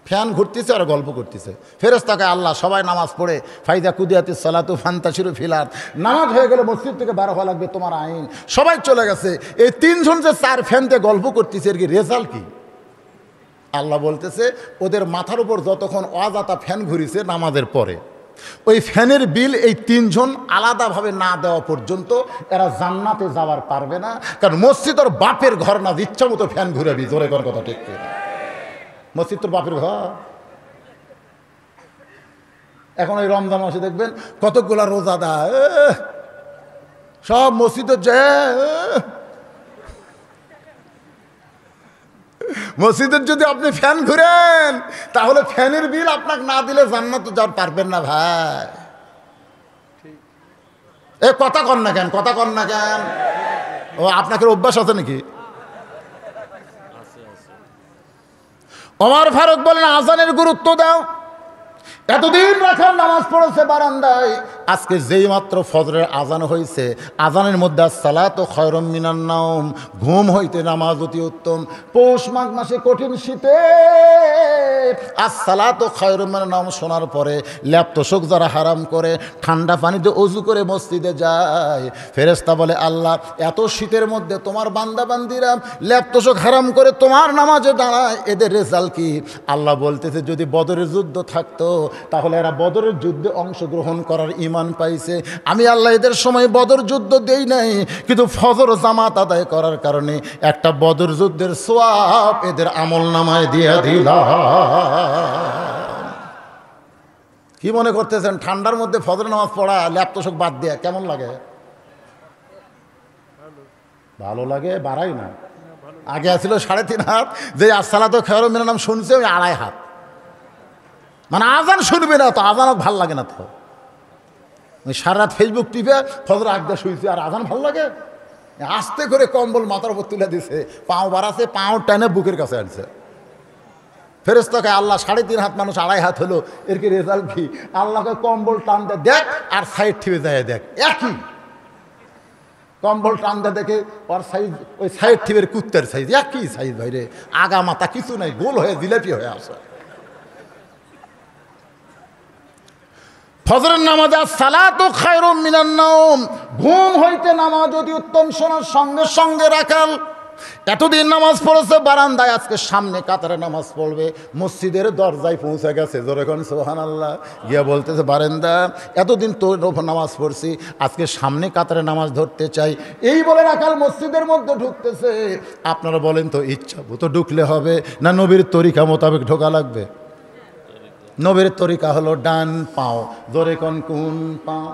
ফ্যান ঘুরতেছে আর গল্প করতেছে। ফেরেশতাকে আল্লাহ সবাই নামাজ পড়ে ফাইদা কুদিয়াতিস সালাতু ফান্তাশিরু ফিল আরদ, নামাজ হয়ে গেলে মসজিদ থেকে বার হওয়া লাগবে তোমার আইন। সবাই চলে গেছে। এই 3 জন যে 4 ফ্যান দিয়ে গল্প করতেছে, এর কি রেজাল্ট কি? আল্লাহ বলতেছে ওদের মাথার উপর যতক্ষণ অজাতা ফ্যান ঘুরিছে নামাজের পরে, ওই ফ্যানের বিল এই 3 জন আলাদাভাবে না দেওয়া পর্যন্ত এরা জান্নাতে যাওয়ার পারবে না। কারণ মসজিদ ওর বাপের ঘর না, ইচ্ছা মতো ফ্যান ঘুরাবি। জোরে কোন কথা ঠিক কি? মসজিদ তোর বাপের ঘর। এখন ওই রমজান মাসে দেখবেন কতগুলা রোজাদার সব মসজিদে যায়। মসজিদের যদি আপনি ফ্যান ঘুরেন তাহলে ফ্যানের বিল আপনাকে না দিলে জান্নাতে যাওয়ার পারবেন না ভাই। এ কথা কন না কেন? কথা কন না কেন? ও আপনাকে অভ্যাস আছে নাকি? ওমর ফারুক বলেন আজানের গুরুত্ব দাও। এতদিন রাখাল নামাজ পড়েছে বারান্দায়, আজকে যেই মাত্র ফজরের আজান হয়েছে, আজানের মধ্যে আসসালাতু খায়রুম মিনান নাওম, ঘুম হইতে নামাজ অতি উত্তম। পৌষ মাঘ মাসে কঠিন শীতে আসসালাতু খায়রুম মিনান নাওম শোনার পরে ল্যাপ তোশক যারা হারাম করে ঠান্ডা পানিতে অজু করে মসজিদে যায়, ফেরেশতা বলে আল্লাহ এত শীতের মধ্যে তোমার বান্দা বান্দিরা ল্যাপ তোশক হারাম করে তোমার নামাজে দাঁড়ায়, এদের রেজাল্ট কি? আল্লাহ বলতেছে যদি বদরের যুদ্ধ থাকতো তাহলে এরা বদরের যুদ্ধে অংশগ্রহণ করার ঈমান পাইছে। আমি আল্লাহ এদের সময় বদর যুদ্ধ দেই নাই, কিন্তু ফজর জামাত আদায় করার কারণে একটা বদর যুদ্ধের সওয়াব এদের আমল নামায় দিয়ে দিলাম। কি মনে করতেছেন ঠান্ডার মধ্যে ফজর নামাজ পড়া ল্যাপ তোশক বাদ দেয়া কেমন লাগে? ভালো লাগে, বাড়াই না। আগে আসছিল 3.5 হাত, যে আসসালাতু খায়রুম মিনান নাওম শুনছে ওই 2.5 হাত, মানে আজান শুনবে না তো আজানও ভাল লাগে না। তো ওই সারা রাত ফেসবুক টিপে ফজর আগদা শুয়েছে আর আজান ভাল লাগে? আস্তে করে কম্বল মাথার উপর তুলে দিছে, পাও বাড়াছে, পাও টানে বুকের কাছে আনছে। ফেরেশতাকে আল্লাহ 3.5 হাত মানুষ 2.5 হাত হলো, এর কি রেজাল্ট কি? আল্লাহকে কম্বল টানতে দেখ আর সাইড টিপে যায় দেখ, একই কম্বল টানতে দেখে ওর সাইজ ওই সাইড টিপের কুত্তের সাইজ, একই সাইজ ভাইরে, আগা মাথা কিছু নাই, গোল হয়ে জিলাপি হয়ে আসে। ফজরের নামাজে আসসালাতু খায়রুম মিনান নাওম, ঘুম হইতে নামাজ অতি উত্তম শোনার সঙ্গে সঙ্গে রাখাল এতদিন নামাজ পড়েছে বারান্দায়, আজকে সামনে কাতারে নামাজ পড়বে, মসজিদের দরজায় পৌঁছে গেছে, জোরে কোন সুবহানাল্লাহ, গিয়া বলতেছে বারান্দা এতদিন তো নামাজ পড়ছি, আজকে সামনে কাতারে নামাজ ধরতে চাই। এই বলে রাখাল মসজিদের মধ্যে ঢুকতেছে। আপনারা বলেন তো ইচ্ছা মতো ঢুকলে হবে না নবীর তরিকা মোতাবেক ঢোকা লাগবে? নবীর তরিকা হলো ডান পাও, জোরে কোন কোন পাও,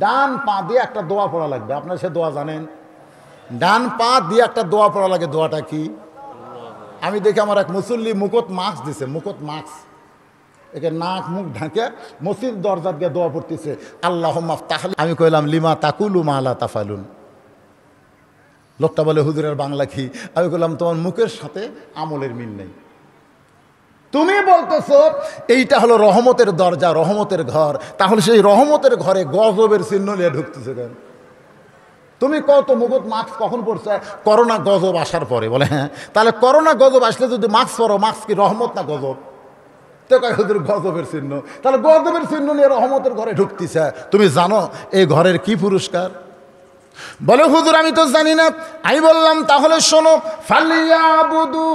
ডান পা দিয়ে একটা দোয়া পড়া লাগবে। আপনারা সে দোয়া জানেন? ডান পা দিয়ে একটা দোয়া পড়া লাগে। দোয়াটা কি? আমি দেখি আমার এক মুসল্লি মুকুট মাস্ক দিছে, মুকুট মাস্ক, একে নাক মুখ ঢাকে মসজিদ দরজা দিয়ে দোয়া পড়তেছে, আল্লাহুম্মা আফতাহ। আমি কইলাম লিমা তাকুলু মা লা তাফালুন। লোকটা বলে হুজুরের বাংলা কি? আমি কইলাম তোমার মুখের সাথে আমলের মিল নেই। তুমি বলতেছো এইটা হলো রহমতের দরজা, রহমতের ঘর, তাহলে সেই রহমতের ঘরে গজবের চিহ্ন নিয়ে ঢুকতেছে কেন? তুমি কত মুকুট মাস্ক কখন পড়ছে? করোনা গজব আসার পরে। বলে হ্যাঁ, তাহলে করোনা গজব আসলে যদি মাস্ক পরো, মাস্ক কি রহমত না গজব? তো কয় হুজুর গজবের চিহ্ন, তাহলে গজবের চিহ্ন নিয়ে রহমতের ঘরে ঢুকতেছে। তুমি জানো এই ঘরের কি পুরস্কার? বলে হুজুর আমি তো জানি না। আমি বললাম তাহলে শোনো, ফালিয়াবুদু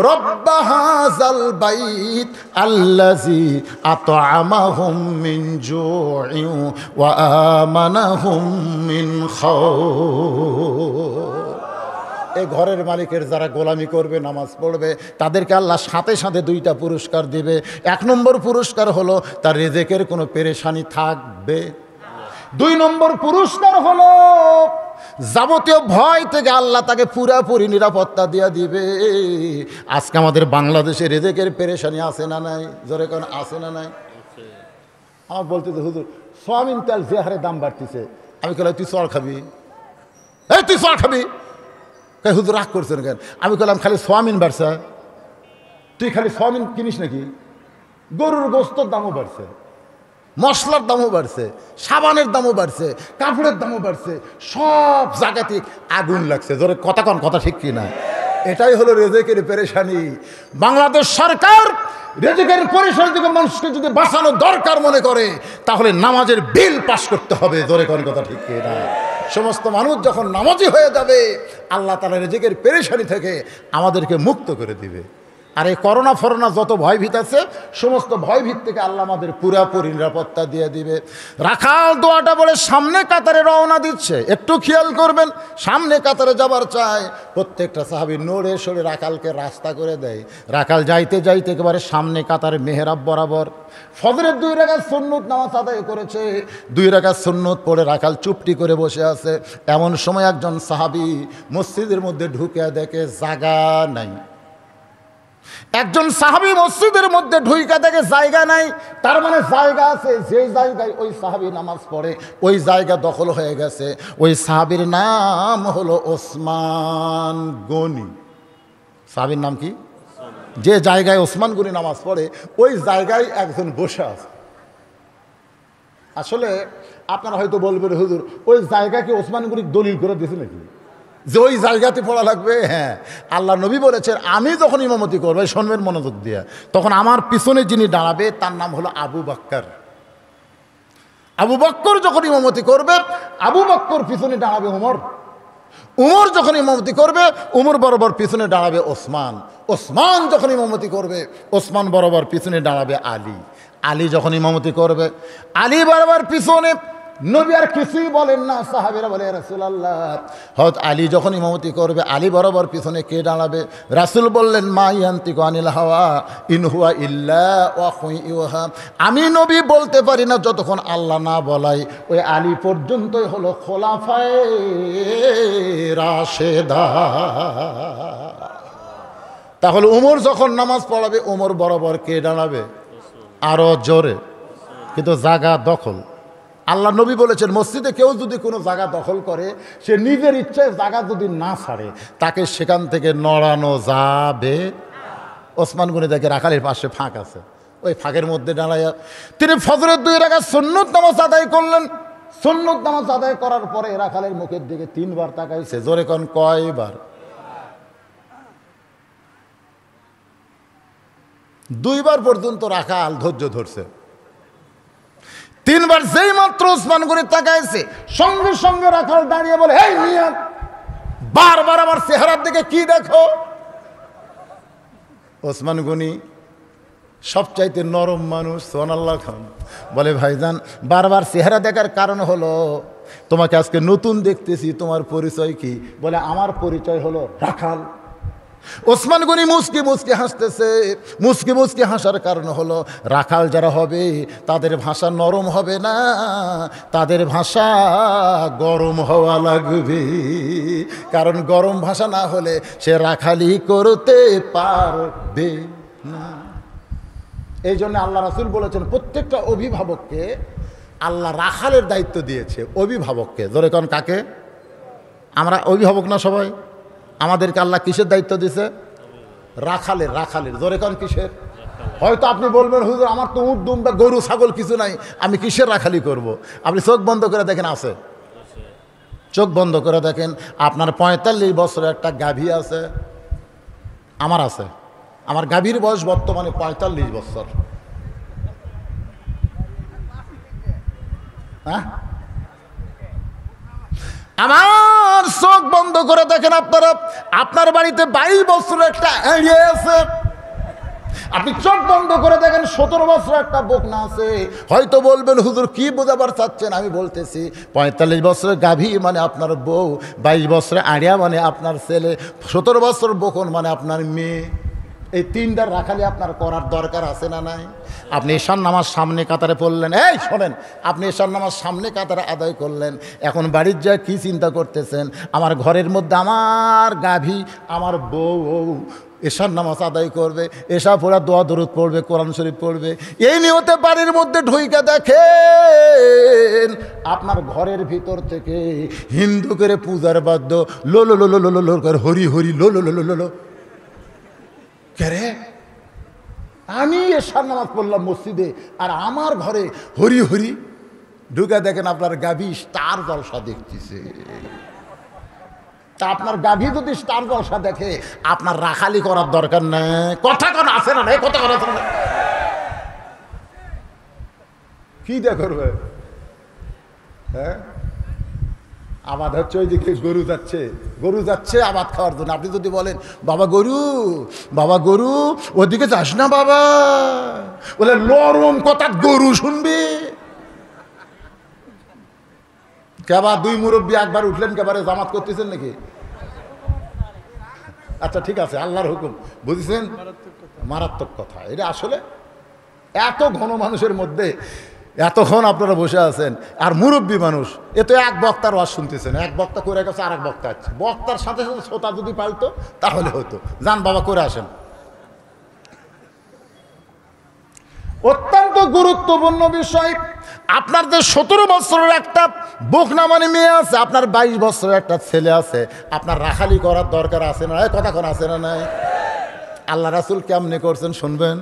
রব্ব হাযাল বাইত আল্লাযী আত'আমাহুম মিন জু'ইন ওয়া আমানাহুম মিন খাউফ। এই ঘরের মালিকের যারা গোলামি করবে, নামাজ পড়বে, তাদেরকে আল্লাহ সাথে সাথে 2টা পুরস্কার দিবে। 1 নম্বর পুরস্কার হলো তার রিজিকের কোনো পেরেশানি থাকবে। 2 নম্বর পুরস্কার হলো যাবতীয় ভয় থেকে আল্লাহ তাকে পুরাপুরি নিরাপত্তা দিয়ে দিবে। আজকে আমাদের বাংলাদেশে রিজিকের পেরেশানি আছে না নাই? জোরে কোন আছে না নাই? আমার বলতে তো হুজুর সোয়াবিন তেল যে হারে দাম বাড়তেছে, আমি কইলাম তুই চড় খাবি? এই তুই চড় খাবি? হুজুর রাগ করছেন কেন? আমি কইলাম খালি সোয়াবিন বাড়ছে, তুই খালি সোয়াবিন কিনিস নাকি? গরুর গোস্তর দামও বাড়ছে, মশলার দামও বাড়ছে, সাবানের দামও বাড়ছে, কাপড়ের দামও বাড়ছে, সব জায়গাতে আগুন লাগছে। জোরে কথা কন, কথা ঠিক কি না? এটাই হলো রিজিকের পেরেশানি। বাংলাদেশ সরকার রিজিকের পেরেশানি থেকে মানুষকে যদি বাঁচানো দরকার মনে করে, তাহলে নামাজের বিল পাস করতে হবে। জোরে কোন কথা ঠিক কি না? সমস্ত মানুষ যখন নামাজি হয়ে যাবে, আল্লাহ তাআলা রিজিকের পেরেশানি থেকে আমাদেরকে মুক্ত করে দিবে। আর এই করোনা ফরোনা যত ভয়ভীত আছে, সমস্ত ভয়ভীত থেকে আল্লাহ আমাদের পুরাপুরি নিরাপত্তা দিয়ে দিবে। রাখাল দোয়াটা বলে সামনে কাতারে রওনা দিচ্ছে, একটু খেয়াল করবেন, সামনে কাতারে যাবার চায়। প্রত্যেকটা সাহাবী নড়ে সরে রাখালকে রাস্তা করে দেয়। রাখাল যাইতে যাইতে একেবারে সামনে কাতারে মেহরাব বরাবর ফজরের 2 রাকাত সুন্নত নামাজ আদায় করেছে। 2 রাকাত সুন্নত পড়ে রাখাল চুপটি করে বসে আছে। এমন সময় একজন সাহাবী মসজিদের মধ্যে ঢুকে দেখে জায়গা নাই। একজন সাহাবী মসজিদের মধ্যে ঢুইকা দেখে জায়গা নাই, তার মানে জায়গা আছে, যে জায়গায় ওই সাহাবী নামাজ পড়ে ওই জায়গা দখল হয়ে গেছে। ওই সাহাবীর নাম হলো ওসমান গনি। সাহাবীর নাম কি? যে জায়গায় ওসমান গনি নামাজ পড়ে ওই জায়গায় একজন বসে আছে। আসলে আপনারা হয়তো বলবেন হুজুর ওই জায়গাকে ওসমান গনি দলিল করে দিয়েছে নাকি যে ওই জায়গাতে পড়া লাগবে? হ্যাঁ, আল্লাহ নবী বলেছেন আমি যখন ইমামতি করবো, শুনবেন মনোযোগ দিয়ে, তখন আমার পিছনে যিনি দাঁড়াবে তার নাম হলো আবু বকর। আবু বকর যখন ইমামতি করবে, আবু বকর পিছনে দাঁড়াবে ওমর। উমর যখন ইমামতি করবে, উমর বরাবর পিছনে দাঁড়াবে ওসমান। ওসমান যখন ইমামতি করবে, ওসমান বরাবর পিছনে দাঁড়াবে আলী। আলী যখন ইমামতি করবে, আলী বরাবর পিছনে। নবী আর কিছুই বলেন না, সাহাবীরা বলে রাসূলুল্লাহ। হযরত আলী যখন ইমামতি করবে, আলী বরাবর পিছনে কে দাঁড়াবে? রাসূল বললেন মা ইয়ান্তিকু আনিল হাওয়া ইন হুয়া ইল্লা ওয়াহয়ুন ইউহা। আমি নবী বলতে পারি না যতক্ষণ আল্লাহ না বলাই। ওই আলী পর্যন্তই হলো খোলাফায়ে রাশেদা। তাহলে উমর যখন নামাজ পড়াবে, উমর বরাবর কে দাঁড়াবে? আরো জোরে, কিন্তু জায়গা দখল। আল্লাহ নবী বলেছেন মসজিদে কেউ যদি কোনো জায়গা দখল করে, সে নিজের ইচ্ছায় জায়গা যদি না ছাড়ে, তাকে সেখান থেকে নড়ানো যাবে। ওসমান গনি দেখে রাখালের পাশে ফাঁক আছে, ওই ফাঁকের মধ্যে দাঁড়াইয়া তিনি ফজরের 2 রাকাত সুন্নত নামাজ আদায় করলেন। সুন্নত নামাজ আদায় করার পরে রাখালের মুখের দিকে 3 বার তাকাইছে। জোরে কোন কয়বার? 2 বার পর্যন্ত রাখাল ধৈর্য ধরছে। 3 বার যেই মাত্র ওসমান গনি তাকাইছে, সঙ্গে সঙ্গে রাখাল দাঁড়িয়ে বলে এই মিয়া, বারবার আমার চেহারার দিকে কি দেখো? ওসমান গনি সবচাইতে নরম মানুষ, সুবহানাল্লাহ খান, বলে ভাইজান বারবার চেহারা দেখার কারণ হলো তোমাকে আজকে নতুন দেখতেছি, তোমার পরিচয় কি? বলে আমার পরিচয় হলো রাখাল। ওসমান গনি মুচকি মুচকি হাসতেছে। মুচকি মুচকি হাসার কারণ হলো রাখাল যারা হবে তাদের ভাষা নরম হবে না, তাদের ভাষা গরম হওয়া লাগবে। কারণ গরম ভাষা না হলে সে রাখালি করতে পারবে না। এই জন্য আল্লাহ রাসূল বলেছেন প্রত্যেকটা অভিভাবককে আল্লাহ রাখালের দায়িত্ব দিয়েছে। অভিভাবককে, জোরে কোন কাকে? আমরা অভিভাবক না সবাই? আমাদেরকে আল্লাহ কিসের দায়িত্ব দিয়েছে? রাখালের। রাখালের, জোরে কোন কিসের? হয়তো আপনি বলবেন হুজুর আমার তো উট দুম্বা গরু ছাগল কিছু নাই, আমি কিসের রাখালি করব? আপনি চোখ বন্ধ করে দেখেন, আছে। চোখ বন্ধ করে দেখেন, আপনার 45 বছরের একটা গাভী আছে, আমার আছে। আমার গাভীর বয়স বর্তমানে 45 বছর। হ্যাঁ, আমার চোখ বন্ধ করে দেখেন আপনারা, আপনার বাড়িতে 22 বছরের একটা এড়িয়ে আছে। আপনি চোখ বন্ধ করে দেখেন 17 বছরের একটা বকনা আছে। হয়তো বলবেন হুজুর কি বোঝাবার চাচ্ছেন? আমি বলতেছি 45 বছরের গাভী মানে আপনার বউ, 22 বছরের আড়িয়া মানে আপনার ছেলে, 17 বছর বকন মানে আপনার মেয়ে। এই 3টার রাখালি আপনার করার দরকার আছে না নাই? আপনি ঈশান নামাজ সামনে কাতারে পড়লেন, এই শোনেন, আপনি ঈশান নামাজ সামনে কাতারে আদায় করলেন, এখন বাড়ির যায় কি চিন্তা করতেছেন? আমার ঘরের মধ্যে আমার গাভী, আমার বউ ঈশান নামাজ আদায় করবে, এশা পড়া দোয়া দরুদ পড়বে, কোরআন শরীফ পড়বে। এই নিয়তে বাড়ির মধ্যে ঢুইকা দেখেন আপনার ঘরের ভিতর থেকে হিন্দু করে পূজার বাদ্য লো লো লো লো লো লো করে হরি হরি লো লো লো লো লো। কে? আমি এশার নামাজ পড়লাম মসজিদে, আর আমার ঘরে হরি হরি। ঢুকে দেখেন আপনার গাভী স্টার জলসা দেখতেছে। তা আপনার গাভী যদি স্টার জলসা দেখে, আপনার রাখালি করার দরকার নেই। কথা কোন আছে না? কথা কোন আছে না? কি দিয়ে করবে? হ্যাঁ, আবাদ হচ্ছে ওইদিকে, গরু যাচ্ছে, গরু যাচ্ছে আবাদ খাওয়ার জন্য। আপনি যদি বলেন বাবা গরু, বাবা গরু, ওদিকে যাস না বাবা, বলে নরম কথা গরু শুনবি। কেবা 2 মুরব্বী একবার উঠলেন, কেবারে জামাত করতেছেন নাকি? আচ্ছা ঠিক আছে, আল্লাহর হুকুম, বুঝেছেন? মারাত্মক কথা এটা। আসলে এত ঘন মানুষের মধ্যে এতক্ষণ আপনারা বসে আছেন, আর মুরব্বী মানুষ, এ তো এক বক্তার ওয়াজ শুনতেছেন, এক বক্তা করে গেছে, আর এক বক্তা আছে। বক্তার সাথে সাথে শ্রোতা যদি পাল্টো তাহলে হতো। যান বাবা করে আসেন। অত্যন্ত গুরুত্বপূর্ণ বিষয়। আপনার যে 17 বছরের একটা বকনা মানে মেয়ে আছে, আপনার 22 বছরের একটা ছেলে আছে, আপনার রাখালি করার দরকার আছে না? কথা কোন আছে না নাই? আল্লাহ রাসূল কেমনে করছেন শুনবেন।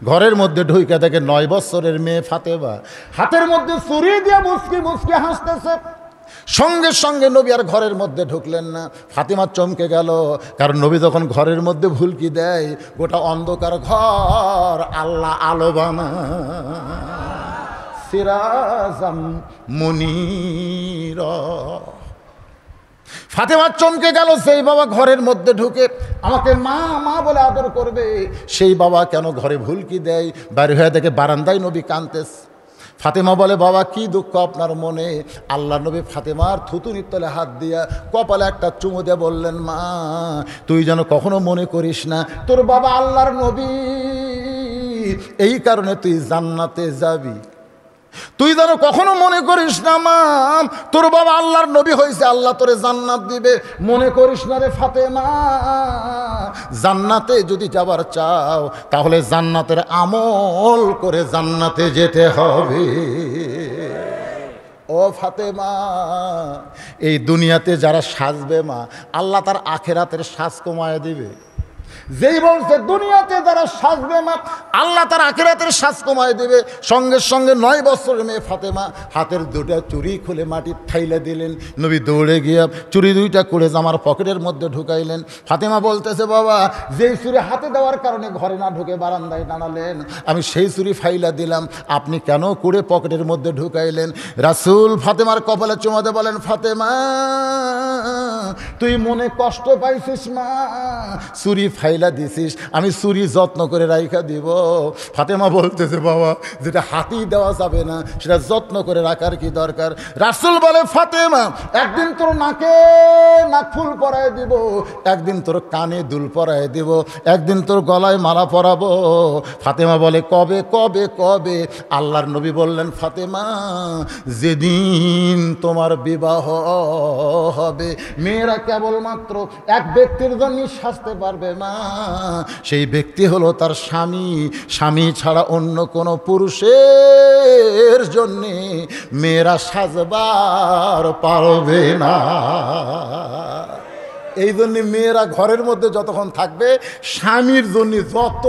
ঘরের মধ্যে ঢুইকা দেখে 9 বছরের মেয়ে ফাতেমা হাতের মধ্যে ছুরি দিয়ে মুচকি মুচকি হাসতেছে। সঙ্গে সঙ্গে নবী আর ঘরের মধ্যে ঢুকলেন না। ফাতেমা চমকে গেল, কারণ নবী যখন ঘরের মধ্যে ভুলকি দেয় গোটা অন্ধকার ঘর আল্লাহ আলো বানায় সিরাজাম মুনীরা। ফাতেমা চমকে গেল, সেই বাবা ঘরের মধ্যে ঢুকে আমাকে মা মা বলে আদর করবে, সেই বাবা কেন ঘরে ভুলকি দেয়? বাইরে হয়ে দেখে বারান্দায় নবী কাঁদতেছে। ফাতেমা বলে, বাবা কি দুঃখ আপনার মনে? আল্লাহ নবী ফাতেমার থুতুনির তলে হাত দিয়া কপালে একটা চুমু দিয়ে বললেন, মা তুই যেন কখনো মনে করিস না তোর বাবা আল্লাহর নবী, এই কারণে তুই জান্নাতে যাবি। তুই যেন কখনো মনে করিস না মা তোর বাবা আল্লাহর নবী হয়েছে, আল্লাহ তোরে জান্নাত দিবে। মনে করিস না রে ফাতেমা, জান্নাতে যদি যাবার চাও তাহলে জান্নাতের আমল করে জান্নাতে যেতে হবে। ও ফাতেমা, এই দুনিয়াতে যারা সাজবে মা, আল্লাহ তার আখেরাতের সাজ কমায় দিবে। যেই বলছে দুনিয়াতে যারা সাজবে মা, আল্লাহ তার আখিরাতের সাজ কমায় দেবে। সঙ্গে সঙ্গে 9 বছরের মেয়ে ফাতেমা হাতের 2টা চুড়ি খুলে মাটির ঠাইলে দিলেন। নবী দৌড়ে গিয়ে চুড়ি 2টা করে জামার পকেটের মধ্যে ঢুকাইলেন। ফাতেমা বলতেছে, বাবা যেই চুড়ি হাতে দেওয়ার কারণে ঘরে না ঢুকে বারান্দায় দাঁড়ালেন, আমি সেই চুড়ি ফাইলা দিলাম, আপনি কেন করে পকেটের মধ্যে ঢুকাইলেন? রাসূল ফাতেমার কপালে চুমাতে বলেন, ফাতেমা তুই মনে কষ্ট পাইছিস মা, চুড়ি ফাইলা দিছিস, আমি চুরি যত্ন করে রাইখা দিব। ফাতেমা বলতেছে, বাবা যেটা হাতি দেওয়া যাবে না সেটা যত্ন করে রাখার কি দরকার? রাসূল বলে, ফাতেমা একদিন তোর নাকে নাকফুল পরায় দিব, একদিন তোর কানে দুল পরায় দিব, একদিন তোর গলায় মালা পরাবো। ফাতেমা বলে, কবে কবে কবে? আল্লাহর নবী বললেন, ফাতেমা যেদিন তোমার বিবাহ হবে। মেয়েরা কেবলমাত্র এক ব্যক্তির জন্য সাজতে পারবে মা, সেই ব্যক্তি হলো তার স্বামী। স্বামী ছাড়া অন্য কোনো পুরুষের জন্যে মেয়েরা সাজবার পারবে না। এই জন্যে মেয়েরা ঘরের মধ্যে যতক্ষণ থাকবে স্বামীর জন্য যত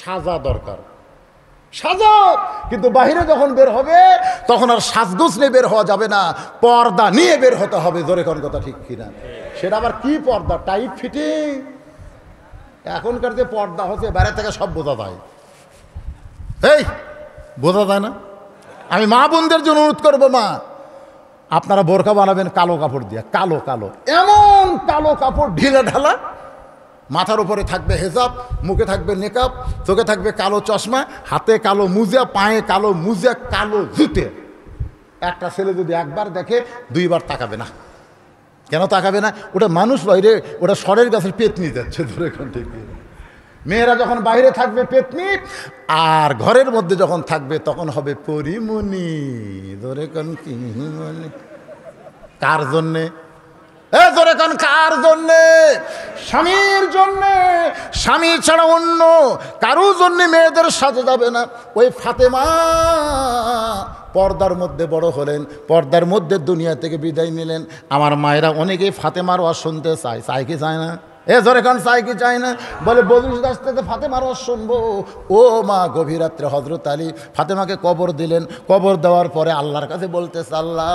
সাজা দরকার সাজাও, কিন্তু বাহিরে যখন বের হবে তখন আর সাজগোজ নিয়ে বের হওয়া যাবে না, পর্দা নিয়ে বের হতে হবে। জোরে কোন কথা ঠিক কিনা? সেটা আবার কি পর্দা? Tight fitting. এখনকার যে পর্দা হচ্ছে বাইরে থেকে সব বোঝা যায়, এই বোঝা যায় না। আমি মা বোনদের জন্য অনুরোধ করবো, মা আপনারা বোরকা বানাবেন কালো কাপড় দিয়ে, কালো কালো এমন কালো কাপড় ঢিলা ঢালা, মাথার উপরে থাকবে হেজাব, মুখে থাকবে নেকাব, চোখে থাকবে কালো চশমা, হাতে কালো মুজা, পায়ে কালো মুজা, কালো জুতে। একটা ছেলে যদি একবার দেখে 2বার তাকাবে না। কেন তাকাবে না? ওটা মানুষ বাইরে, ওটা সরের গাছের পেতনি যাচ্ছে। ধরে কোন ঠিক। মেয়েরা যখন বাইরে থাকবে পেতনি, আর ঘরের মধ্যে যখন থাকবে তখন হবে পরিমণি। ধরে কোন কি মনি? কার জন্যে? ধরে কোন কার জন্যে? স্বামীর জন্যে। স্বামী ছাড়া অন্য কারো জন্যে মেয়েদের সাজা যাবে না। ওই ফাতেমা পর্দার মধ্যে বড় হলেন, পর্দার মধ্যে দুনিয়া থেকে বিদায় নিলেন। আমার মায়েরা অনেকেই ফাতেমার ওয়াজ শুনতে চায়, চায় কি চায় না? জোরে কান চাই কি চাই না? বলে বদরুল আসতে ফাতেমার ওয়াজ শুনবো। ও মা, গভীর রাত্রে হযরত আলী ফাতেমাকে কবর দিলেন। কবর দেওয়ার পরে আল্লাহর কাছে বলতেছে, আল্লাহ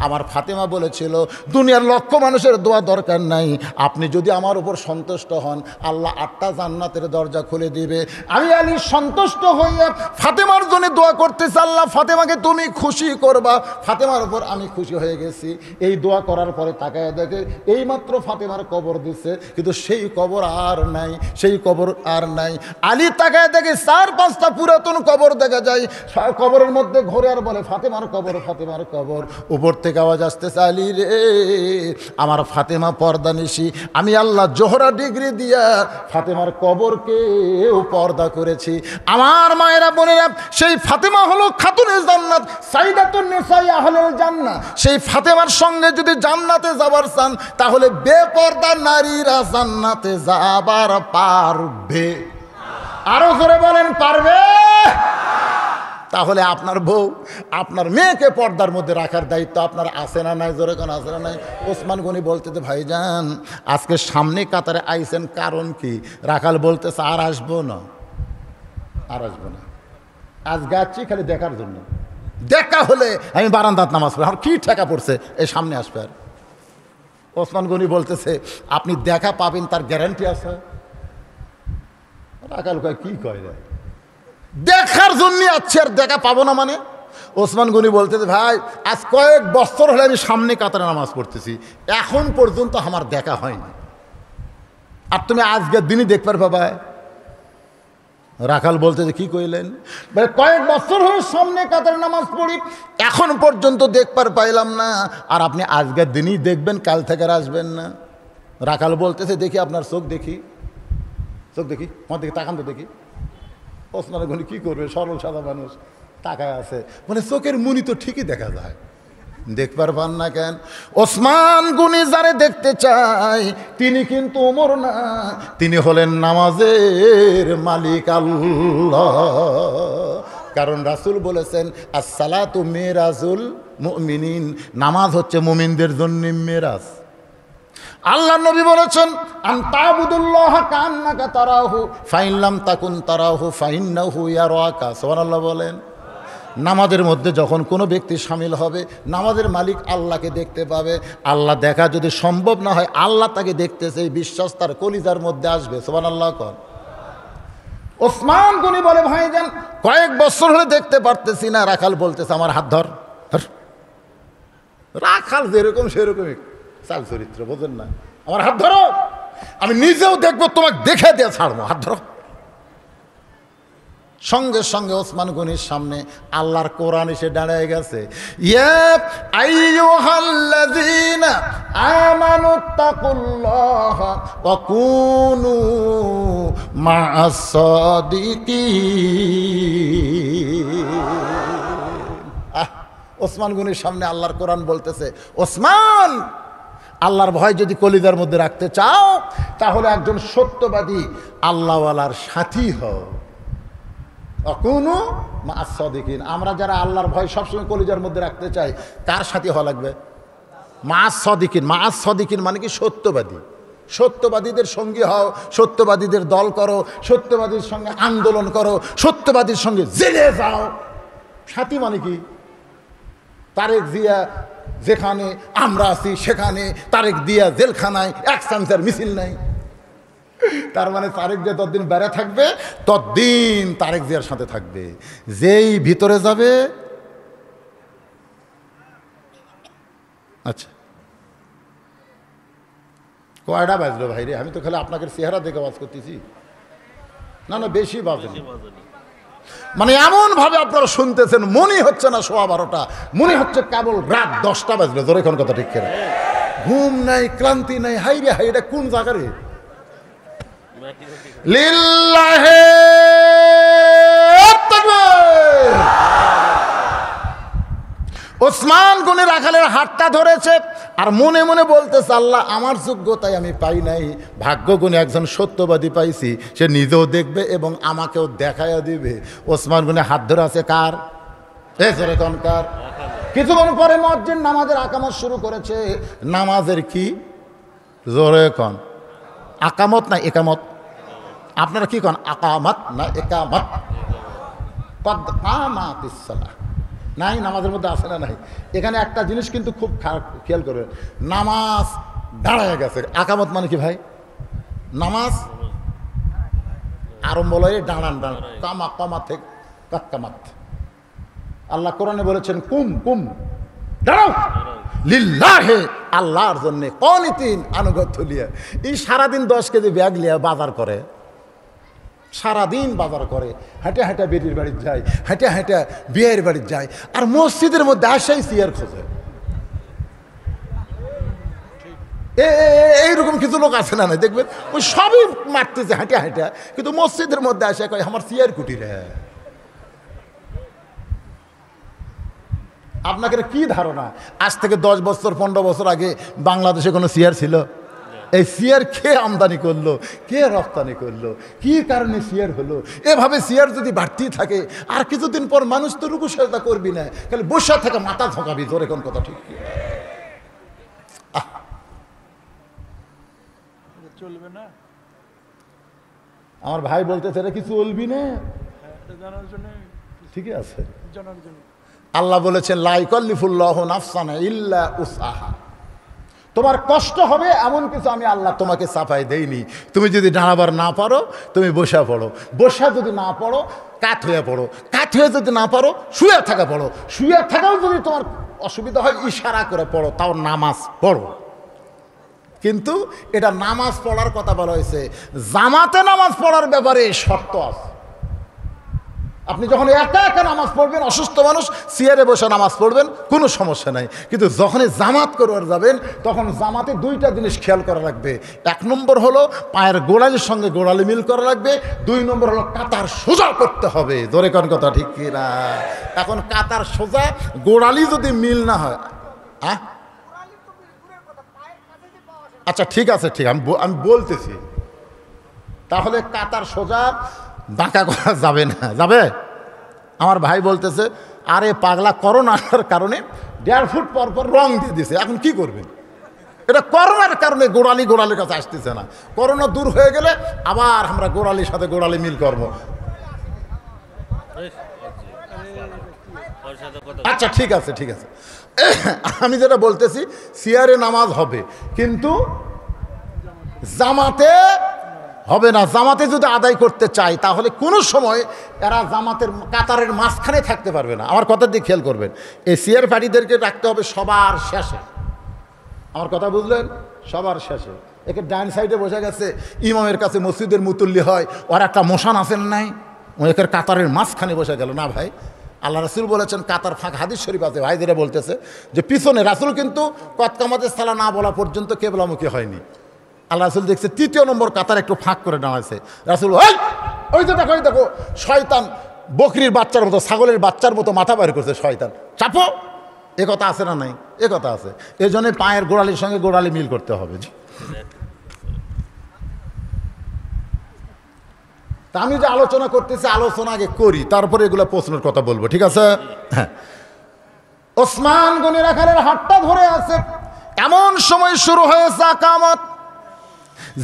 আমার ফাতেমা বলেছিল দুনিয়ার লক্ষ মানুষের দোয়া দরকার নাই, আপনি যদি আমার উপর সন্তুষ্ট হন আল্লাহ 8টা জান্নাতের দরজা খুলে দিবে। আমি আলী সন্তুষ্ট হইয়া ফাতেমার জন্য দোয়া করতেছি, আল্লাহ ফাতেমাকে তুমি খুশি করবা। ফাতেমার উপর আমি খুশি হয়ে গেছি। এই দোয়া করার পরে তাকায় দেখে এইমাত্র ফাতেমার কবর দিচ্ছে, কিন্তু সেই কবর আর নাই, সেই কবর আর নাই। আলী তাকায় দেখে 4-5টা পুরাতন কবর দেখা যায়। কবরের মধ্যে ঘুরে আর বলে, ফাতেমার কবর, ফাতেমার কবর। উপর থেকে আওয়াজ আসতেছে, আলী রে আমার ফাতেমা পর্দা নিশি, আমি আল্লাহ জোহরা ডিগ্রি দিয়া ফাতেমার কবরকেও পর্দা করেছি। আমার মায়েরা বোনেরা, সেই ফাতেমা হলো খাতুনে জান্নাত, সাইদাতুন নিসাই আহলুল জান্নাহ। সেই ফাতেমার সঙ্গে যদি জান্নাতে যাবার চান তাহলে বেপর্দা নারীরা জান্নাতে যাবার পারবে। আরো জোরে বলেন, পারবে? তাহলে আপনার বউ, আপনার মেয়েকে পর্দার মধ্যে রাখার দায়িত্ব আপনার আছে না নাই? জোরে কোন আছে না নাই? ওসমান গনি বলতেছে, ভাইজান আজকে সামনে কাতারে আইছেন, কারণ কি? রাখাল বলতেছে, আর আসবো না। আর আসবো না, আজ যাচ্ছি খালি দেখার জন্য। দেখা হলে আমি বারান্দাত নামাজ পড়ি, আর কি ঠেকা পড়ছে এই সামনে আসবে। আর ওসমান গনি বলতেছে আপনি দেখা পাবেন তার গ্যারান্টি আছে? রাখাল কয় কি কয় রে, দেখার জন্য আছে আর দেখা পাবো না মানে? ওসমান গনি বলতেছে ভাই আজ কয়েক বছর হলে আমি সামনে কাতারে নামাজ পড়তেছি, এখন পর্যন্ত আমার দেখা হয়নি, আর তুমি আজকের দিনই দেখবার বাবা। রাখাল বলতেছে কি কইলেন? কয়েক বছর হয়ে সামনে কাতারে নামাজ পড়ি, এখন পর্যন্ত দেখবার পাইলাম না, আর আপনি আজকের দিনই দেখবেন, কাল থেকে আর আসবেন না। রাখাল বলতেছে দেখি আপনার চোখ দেখি, চোখ দেখি, আমার দেখি, তাকান তো দেখি। ওসমান গনি কি করবে, সরল সাদা মানুষ, তাকায় আছে, মানে চোখের মুনি তো ঠিকই দেখা যায়, দেখবার পান না কেন? ওসমান গনি যারে দেখতে চায় তিনি কিন্তু ওমর না, তিনি হলেন নামাজের মালিক আল্লাহ। কারণ রাসূল বলেছেন আসসালাতু মিরাজুল মুমিনিন, নামাজ হচ্ছে মুমিনদের জন্য মিরাজ। আল্লাহ নবী বলেছেন আনতাবুদুল্লাহ কান্নাকা তারাহু ফাইন লাম তাকুন তারাহু ফাইন্নাহু ইয়ারাকা। সুবহানাল্লাহ বলেন। নামাজের মধ্যে যখন কোনো ব্যক্তি শামিল হবে, নামাজের মালিক আল্লাহকে দেখতে পাবে। আল্লাহ দেখা যদি সম্ভব না হয়, আল্লাহ তাকে দেখতেছে, এই বিশ্বাস তার কলিজার মধ্যে আসবে। সুবহানাল্লাহ কর। ওসমান গনি বলে ভাইজান কয়েক বছর হলে দেখতে পারতেছি না। রাখাল বলতেছে আমার হাত ধর। রাখাল যেরকম সেরকমই চাল চরিত্র, বোঝেন না? আমার হাত ধরো, আমি নিজেও দেখবো, তোমাকে দেখে দিয়ে ছাড়বো, হাত ধরো। সঙ্গে সঙ্গে ওসমান গনির সামনে আল্লাহর কোরআন এসে দাঁড়িয়ে গেছে। ইয়া আইয়ুহাল্লাযীনা আমানুত্তাকুল্লাহা ওয়া কুনু মা'আস সাদিকিন। ওসমান গনির সামনে আল্লাহর কোরআন বলতেছে ওসমান, আল্লাহর ভয় যদি কলিজার মধ্যে রাখতে চাও তাহলে একজন সত্যবাদী আল্লাহওয়ালার সাথী হও। অকুনু মা'আস সাদিকিন। আমরা যারা আল্লাহর ভয় সবসময় কলিজার মধ্যে রাখতে চাই, কার সাথী হওয়া লাগবে? মা'আস সাদিকিন। মা'আস সাদিকিন মানে কি? সত্যবাদী। সত্যবাদীদের সঙ্গী হও, সত্যবাদীদের দল করো, সত্যবাদীর সঙ্গে আন্দোলন করো, সত্যবাদীর সঙ্গে জেলে যাও। সাথী মানে কি? তারেক জিয়া যেখানে, আমরা আছি সেখানে, তারেক জিয়া জেলখানায়, এক চামচার মিছিল নাই। তার মানে তারেক জিয়া ততদিন বেড়ে থাকবে, ততদিন তারেক জিয়ার সাথে থাকবে। যেই ভিতরে যাবে, আচ্ছা কয়টা বাজলো ভাই রে? আমি তো খালি আপনাকে চেহারা দেখে আওয়াজ করতেছি। না না, বেশি বাজেনি। মানে এমন ভাবে আপনারা শুনতেছেন মনে হচ্ছে না 12:15, মনে হচ্ছে কেবল রাত 10টা বাজলো। জোরে কোন কথা ঠিক করে, ঘুম নাই, ক্লান্তি নাই। হাই রে হাই, এটা কোন জায়গা রে? লিল্লাহি তাকবীর। ওসমান গনি রাখালের হাতটা ধরেছে আর মনে মনে বলতেছে আল্লাহ আমার যোগ্যতায় আমি পাই নাই, ভাগ্য গুণে একজন সত্যবাদী পাইছি, সে নিজেও দেখবে এবং আমাকেও দেখাইয়া দিবে। ওসমান গনি হাত ধরে আছে কার? কার? কিছুক্ষণ পরে মুয়াজ্জিন নামাজের আকামত শুরু করেছে। নামাজের কি? জোরে কন। আকামত না একামত? আপনারা কি কন? আকামত না একামত? কদ কামাতিস সালাহ নাই, নামাজের মধ্যে আসে না নাই? এখানে একটা জিনিস কিন্তু খুব খেয়াল করবে, নামাজ দাঁড়ায় গেছে। আকামত মানে কি ভাই? নামাজ আরম্ভ লয়ে দাঁড়ান, দাঁড়ান, কামা কামা থেকে কামাত। আল্লাহ কোরআনে বলেছেন কুম কুম, দাঁড়াও, লিল্লাহে, আল্লাহর জন্যে, কনিতিন, আনুগত্য লিয়া। এই সারাদিন 10 কেজি ব্যাগ লিয়া বাজার করে, সারাদিন বাজার করে, হেঁটে হেঁটে বেটির বাড়ির যায়, হেঁটে হেঁটে বিয়ের বাড়ির যায়, আর মসজিদের মধ্যে আসাই চেয়ার খোঁজে। এইরকম কিছু লোক আছে না? দেখবেন ওই সবই মারতেছে হেঁটে হেঁটে, কিন্তু মসজিদের মধ্যে আসে কয় আমার চেয়ার কুটি রে। আপনাকে কি ধারণা, আজ থেকে 10 বছর 15 বছর আগে বাংলাদেশে কোনো চেয়ার ছিল? এই চেয়ার কে আমদানি করলো, কে রপ্তানি করলো, কি কারণে চেয়ার হলো? এভাবে চেয়ার যদি বাড়তি থাকে আর কিছুদিন পর মানুষ তো রুকু সেজদা করবি না, খালি বসে থেকে মাথা ঝোঁকাবি। তোর এখন কথা ঠিক কি? চলবে না। আমার ভাই বলতেছে এটা কিছু চলবি না, ঠিকই আছে। আল্লাহ বলেছেন লা ইউকাল্লিফুল্লাহু নাফসান ইল্লা উসআহা। তোমার কষ্ট হবে এমন কিছু আমি আল্লাহ তোমাকে চাপাই দেইনি। তুমি যদি দাঁড়াবার না পারো তুমি বসে পড়ো, বসা যদি না পড়ো কাত হয়ে পড়ো, কাত হয়ে যদি না পারো শুয়ে থাকা পড়ো, শুয়ে থাকাও যদি তোমার অসুবিধা হয় ইশারা করে পড়ো, তাও নামাজ পড়ো। কিন্তু এটা নামাজ পড়ার কথা বলা হয়েছে, জামাতে নামাজ পড়ার ব্যাপারে শর্ত আছে। আপনি যখন একা একা নামাজ পড়বেন, অসুস্থ মানুষ চেয়ারে বসে নামাজ পড়বেন, কোনো সমস্যা নাই। কিন্তু যখনই জামাত করে যাবেন তখন জামাতে দুইটা জিনিস খেয়াল করা লাগবে। এক নম্বর হলো পায়ের গোড়ালির সঙ্গে গোড়ালি মিল করা লাগবে, দুই নম্বর হলো কাতার সোজা করতে হবে। ধরে কোন কথা ঠিক কিনা? এখন কাতার সোজা গোড়ালি যদি মিল না হয়, আচ্ছা ঠিক আছে, ঠিক আমি বলতেছি, তাহলে কাতার সোজা বাঁকা করা যাবে না। যাবে? আমার ভাই বলতেছে আরে পাগলা, করোনার কারণে 1.5 ফুট পর পর রং দিয়ে দিছে, এখন কি করবেন? এটা করোনার কারণে গোড়ালির কাছে আসতেছে না। করোনা দূর হয়ে গেলে আবার আমরা গোড়ালির সাথে গোড়ালি মিল করবো। আচ্ছা ঠিক আছে, ঠিক আছে। আমি যেটা বলতেছি, চেয়ারে নামাজ হবে কিন্তু জামাতে হবে না। জামাতে যদি আদায় করতে চাই তাহলে কোনো সময় এরা জামাতের কাতারের মাঝখানে থাকতে পারবে না। আমার কথার দিকে খেয়াল করবেন, এই চেয়ার পার্টিদেরকে রাখতে হবে সবার শেষে। আমার কথা বুঝলেন? সবার শেষে। একে ডান সাইডে বসে গেছে, ইমামের কাছে মসজিদের মুতল্লি হয়, ওর একটা মশান আছেন নাই, একের কাতারের মাঝখানে বসে গেল না ভাই। আল্লাহ রাসূল বলেছেন কাতার ফাঁক, হাদিস শরীফ আছে, ভাইদেরা বলতেছে যে পিছনে রাসূল কিন্তু কতকামাতের সালা না বলা পর্যন্ত কেবলামুখী হয়নি। আল্লাহ রাসূল দেখছে 3য় নম্বর কাতার একটু ফাঁক করে দাঁড়াইছে। রাসূল ওই যে দেখো, ওই দেখো শয়তান বকরির বাচ্চার মতো, ছাগলের বাচ্চার মতো মাথা বের করছে শয়তান, চাপো। এ কথা আছে না নাই? এ কথা আছে। এই জন্য পায়ের গোড়ালির সঙ্গে গোড়ালি মিল করতে হবে। তা আমি যে আলোচনা করতেছি, আলোচনা আগে করি, তারপরে এগুলো প্রশ্নের কথা বলবো, ঠিক আছে? হ্যাঁ। ওসমান গনি রাখালের হাতটা ধরে আছে, এমন সময় শুরু হয়েছে আকামত।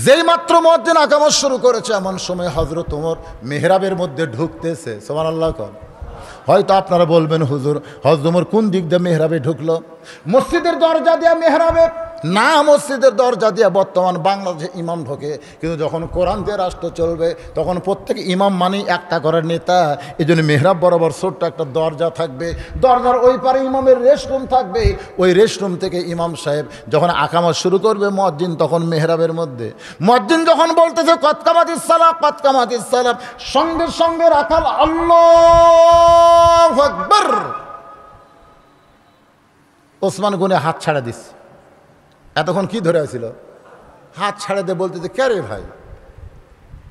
যেই মাত্র মুয়াজ্জিন আকামত শুরু করেছে এমন সময় হযরত ওমর মেহরাবের মধ্যে ঢুকতেছে। সুবহানাল্লাহ। হয়তো আপনারা বলবেন হুজুর হযরত ওমর কোন দিক দিয়ে মেহরাবে ঢুকলো? মসজিদের দরজা দিয়ে মেহরাবে না, মসজিদের দরজা দিয়ে বর্তমান বাংলাদেশে ইমাম ঢোকে, কিন্তু যখন কোরআন দিয়ে রাষ্ট্র চলবে তখন প্রত্যেক ইমাম মানে একটা করে নেতা। এই জন্য মেহরাব বরাবর ছোট্ট একটা দরজা থাকবে, দরজার ওই পারে ইমামের রেস্টরুম থাকবে, ওই রেস্টরুম থেকে ইমাম সাহেব যখন আকামত শুরু করবে মুয়াজ্জিন তখন মেহরাবের মধ্যে, মুয়াজ্জিন যখন বলতেছে কদ কামাতিস সালাহ কদ কামাতিস সালাহ, সঙ্গে সঙ্গে রাখাল আল্লাহু আকবার। ওসমান গনি হাত ছাড়া দিস। এতক্ষণ কি ধরে আছিল? হাত ছাড়া দিয়ে বলতেছে কে রে ভাই,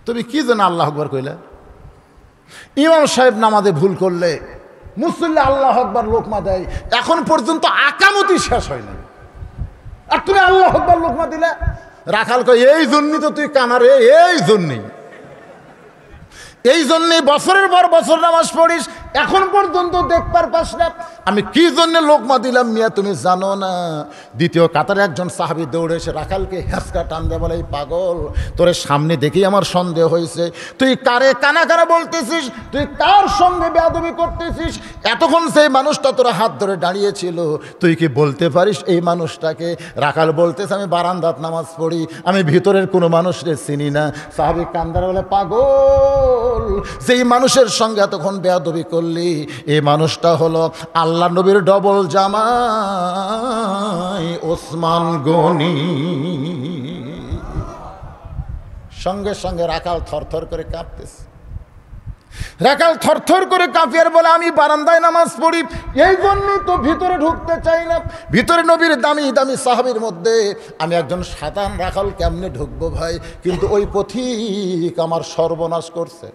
তুমি কি জন্য আল্লাহ আকবার কইলে? ইমাম সাহেব নামাজে ভুল করলে মুসল্লি আল্লাহ আকবার লোকমা দেয়, এখন পর্যন্ত আকামতি শেষ হয় না, আর তুমি আল্লাহ আকবার লোকমা দিলে? রাখাল কয় এই জন্যই তো তুই কানারে, এই জন্যই, এই জন্যই বছরের পর বছর নামাজ পড়িস, এখন পর্যন্ত দেখবার পাস না আমি কি জন্য লোকমা দিলাম। মিয়া তুমি জানো না? দ্বিতীয় কাতারে একজন সাহাবী দৌড়ে এসে রাখালকে হেঁচকা টান দেয়, বলে এই পাগল, তোর সামনে দেখেই আমার সন্দেহ হয়েছে, তুই কারে কানা কারা বলতেছিস, তুই কার সঙ্গে বেয়াদবি করতেছিস? এতক্ষণ সেই মানুষটা তোরা হাত ধরে দাঁড়িয়েছিল, তুই কি বলতে পারিস এই মানুষটাকে? রাখাল বলতেছে আমি বারান্দাত নামাজ পড়ি, আমি ভিতরের কোনো মানুষকে চিনি না। সাহাবী কান্দার বলে পাগল, যেই মানুষের সঙ্গে এতক্ষণ বেয়াদবি করলি এই মানুষটা হলো আল্লাহ নবীর ডবল জামাই ওসমান গনি। সঙ্গে সঙ্গে রাখাল থরথর করে কাঁপতেছে। রাখাল থরথর করে কাঁপিয়ার বলে আমি বারান্দায় নামাজ পড়ি, এই জন্যই তো ভিতরে ঢুকতে চাই না। ভিতরে নবীর দামি দামি সাহাবীর মধ্যে আমি একজন সাধারণ রাখাল কেমনে ঢুকবো ভাই? কিন্তু ওই পথিক আমার সর্বনাশ করছে।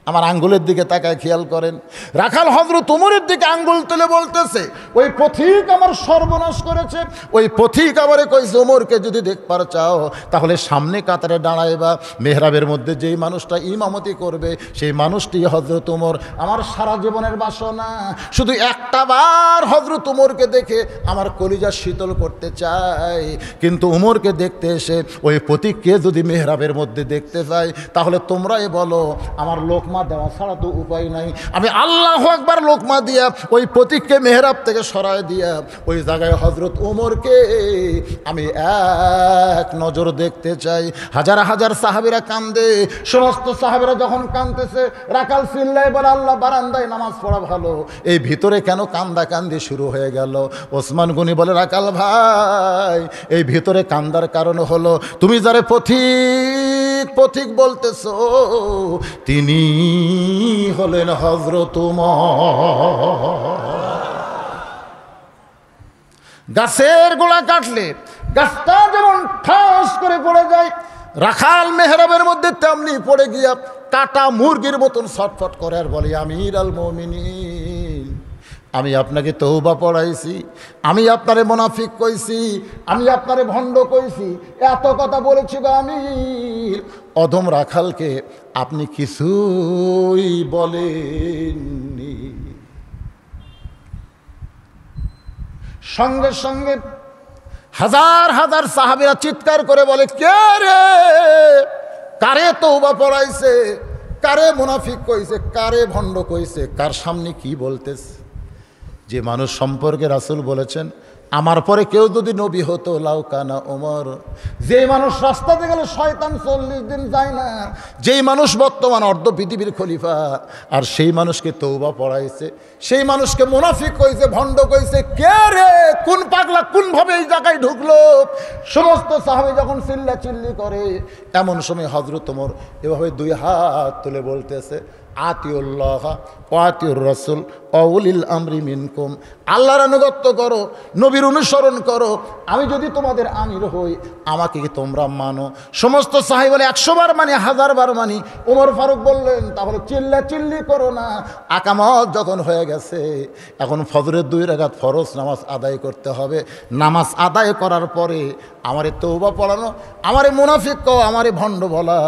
আমার আঙ্গুলের দিকে তাকায় খেয়াল করেন, রাখাল হযরত ওমরের দিকে আঙ্গুল তুলে বলতেছে ওই পথিক আমার সর্বনাশ করেছে। ওই পথিক আমারে কইছে ওমরকে যদি দেখবার চাও তাহলে সামনে কাতারে দাঁড়াইবা, মেহরাবের মধ্যে যেই মানুষটা ইমামতি করবে সেই মানুষটি হযরত ওমর। আমার সারা জীবনের বাসনা শুধু একটা বার হযরত ওমরকে দেখে আমার কলিজা শীতল করতে চাই, কিন্তু ওমরকে দেখতে এসে ওই পথিককে যদি মেহরাবের মধ্যে দেখতে চাই তাহলে তোমরাই বলো আমার লোকমা লোকমা দেওয়া ছাড়া তো উপায় নাই। আমি আল্লাহু আকবার লোকমা দিয়া ওই প্রতীককে মেহরাব থেকে সরায় দিয়া ওই জায়গায় হযরত ওমরকে আমি এক নজর দেখতে চাই। হাজার হাজার সাহাবীরা কান্দে, সমস্ত সাহাবীরা যখন কাঁদতেছে রাকাল চিল্লায় বলে আল্লাহ বারান্দায় নামাজ পড়া ভালো, এই ভিতরে কেন কান্দাকান্দি শুরু হয়ে গেল? ওসমান গনি বলে রাকাল ভাই, এই ভিতরে কান্দার কারণ হলো তুমি যারে পথিক পথিক বলতেছো তিনি হলেন হযরত ওমর। গাছের গোড়া কাটলে গাছটা যেমন ঠাস করে পড়ে যায়, রাখাল মেহরাবের মধ্যে তেমনি পড়ে গিয়া কাটা মুরগির মতন ছটফট করে আর বলে আমির আল মুমিনিন, আমি আপনাকে তওবা পড়াইছি, আমি আপনারে মুনাফিক কইছি, আমি আপনারে ভণ্ড কইছি, এত কথা বলেছি গো আমির, অধম রাখালকে আপনি কিছুই বলেননি। সঙ্গে সঙ্গে হাজার হাজার সাহাবীরা চিৎকার করে বলে কে রে, কারে তওবা পড়াইছে, কারে মুনাফিক কইছে, কারে ভণ্ড কইছে, কার সামনে কি বলতেছে? যে মানুষ সম্পর্কে রাসূল বলেছেন আমার পরে কেউ যদি নবী হতো লাউকানা ওমর, যেই মানুষ রাস্তাতে গেলে শয়তান 40 দিন যায় না, যেই মানুষ বর্তমান অর্ধ পৃথিবীর খলিফা, আর সেই মানুষকে তওবা পড়াইছে, সেই মানুষকে মুনাফিক কইছে, ভণ্ড কইছে, কে রে, কোন পাগলা কোন ভাবে এই জায়গায় ঢুকলো? সমস্ত সাহাবী যখন চিল্লা চিল্লি করে, এমন সময় হযরত ওমর এভাবে দুই হাত তুলে বলতেছে আতিউল্লাহ ওয়া আতিউর রাসূল ওয়া উলিল আমরি মিনকুম, আল্লাহর আনুগত্য করো, নবীর অনুসরণ করো, আমি যদি তোমাদের আমির হই আমাকে কি তোমরা মানো? সমস্ত সাহাবী বলে 100 বার মানি, 1000 বার মানি। ওমর ফারুক বললেন তাহলে চিল্লা চিল্লি করো না। আকামত যখন হয়ে গেছে, এখন ফজরের 2 রাকাত ফরজ নামাজ আদায় করতে হবে। নামাজ আদায় করার পরে আমারে তওবা পড়ানো, আমারে মুনাফিক কও, আমারে ভণ্ড বলা,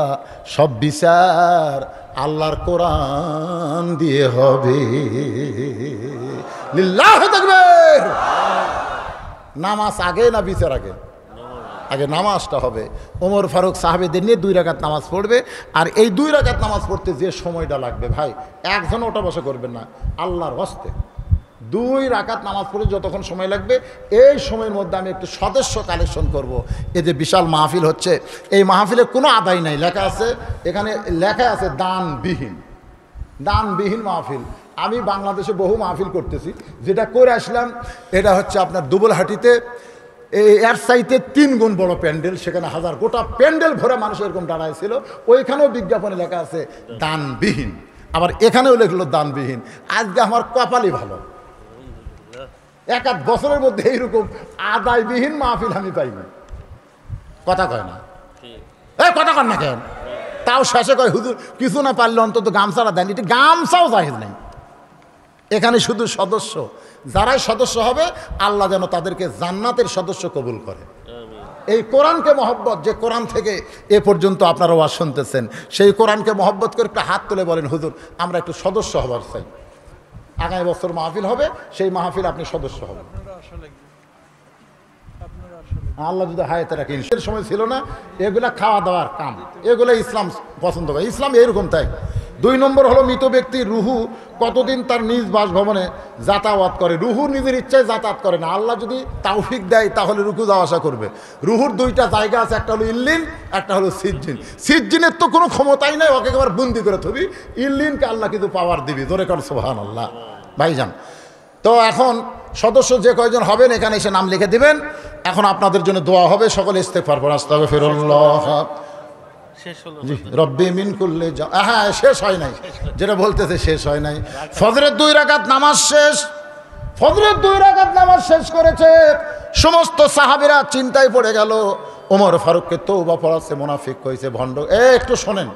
সব বিচার আল্লাহর কোরআন দিয়ে হবে। লিল্লাহু তাকবীর। নামাজ আগে না বিচার আগে? আগে নামাজটা হবে। ওমর ফারুক সাহাবীদের নিয়ে 2 রাকাত নামাজ পড়বে, আর এই 2 রাকাত নামাজ পড়তে যে সময়টা লাগবে ভাই, একজন ওটা বসা করবেন না, আল্লাহর হস্তে 2 রাকাত নামাজ পড়ে যতক্ষণ সময় লাগবে, এই সময়ের মধ্যে আমি একটু সদস্য কালেকশন করব। এই যে বিশাল মাহফিল হচ্ছে, এই মাহফিলের কোনো আদায় নাই, লেখা আছে এখানে, লেখা আছে দানবিহীন, দানবিহীন মাহফিল। আমি বাংলাদেশে বহু মাহফিল করতেছি, যেটা করে আসলাম এটা হচ্ছে আপনার দুবলহাটিতে, এর চাইতে 3 গুণ বড় প্যান্ডেল, সেখানে হাজার, গোটা প্যান্ডেল ভরে মানুষ এরকম দাঁড়ায় ছিল, ওইখানেও বিজ্ঞাপনে লেখা আছে দানবিহীন, আবার এখানেও লেখলো দানবিহীন। আজকে আমার কপালই ভালো, 1 বছরের মধ্যে এইরকম আদায়বিহীন মাহফিল আমি পাইনি। কথা কয় না, কথা কন না কেন? তাও শেষে কয় হুজুর কিছু না পারলে অন্তত গামছাটা দেন, এটি গামছাও জায়েজ নেই। এখানে শুধু সদস্য, যারাই সদস্য হবে আল্লাহ যেন তাদেরকে জান্নাতের সদস্য কবুল করে। এই কোরআনকে মহব্বত, যে কোরআন থেকে এ পর্যন্ত আপনারা ওয়াজ শুনতেছেন, সেই কোরআনকে মহব্বত করে একটা হাত তুলে বলেন হুজুর আমরা একটু সদস্য হবার চাই। আগামী বছর মাহফিল হবে, সেই মাহফিল আপনি সদস্য হবেন, আল্লাহ যদি হায়াতে রাখেন। সে সময় ছিল না, এগুলা খাওয়া দাওয়ার কাম, এগুলো ইসলাম পছন্দ করে, ইসলাম এরকম। তাই 2 নম্বর হলো মৃত ব্যক্তির রুহু কতদিন তার নিজ বাসভবনে যাতায়াত করে। রুহু নিজের ইচ্ছায় যাতায়াত করে না, আল্লাহ যদি তাওফিক দেয় তাহলে রুহু যাওয়া আসা করবে। রুহুর 2টা জায়গা আছে, একটা হলো ইল্লিন, একটা হলো সিজ্জিন। সিজ্জিনের তো কোনো ক্ষমতাই নাই, ওকে একবার বন্দি করে থবি, ইল্লিনকে আল্লাহ কিন্তু পাওয়ার দিবি। জোরে কর সুবহানাল্লাহ ভাইজান। তো এখন সদস্য যে কয়জন হবেন এখানে এসে নাম লিখে দিবেন। এখন আপনাদের জন্য দোয়া হবে, সকলে ইস্তেগফার পড়ে আস্তাগফিরুল্লাহ রব্বি মিন কুল্লি। হ্যাঁ শেষ হয় নাই, যেটা বলতেছে শেষ হয় নাই। ফজরের 2 রাকাত নামাজ শেষ, ফজরের 2 রাকাত নামাজ শেষ করেছে। সমস্ত সাহাবীরা চিন্তায় পড়ে গেল, ওমর ফারুককে তওবা পড়াচ্ছে, মুনাফিক কইছে, ভণ্ড। একটু শোনেন,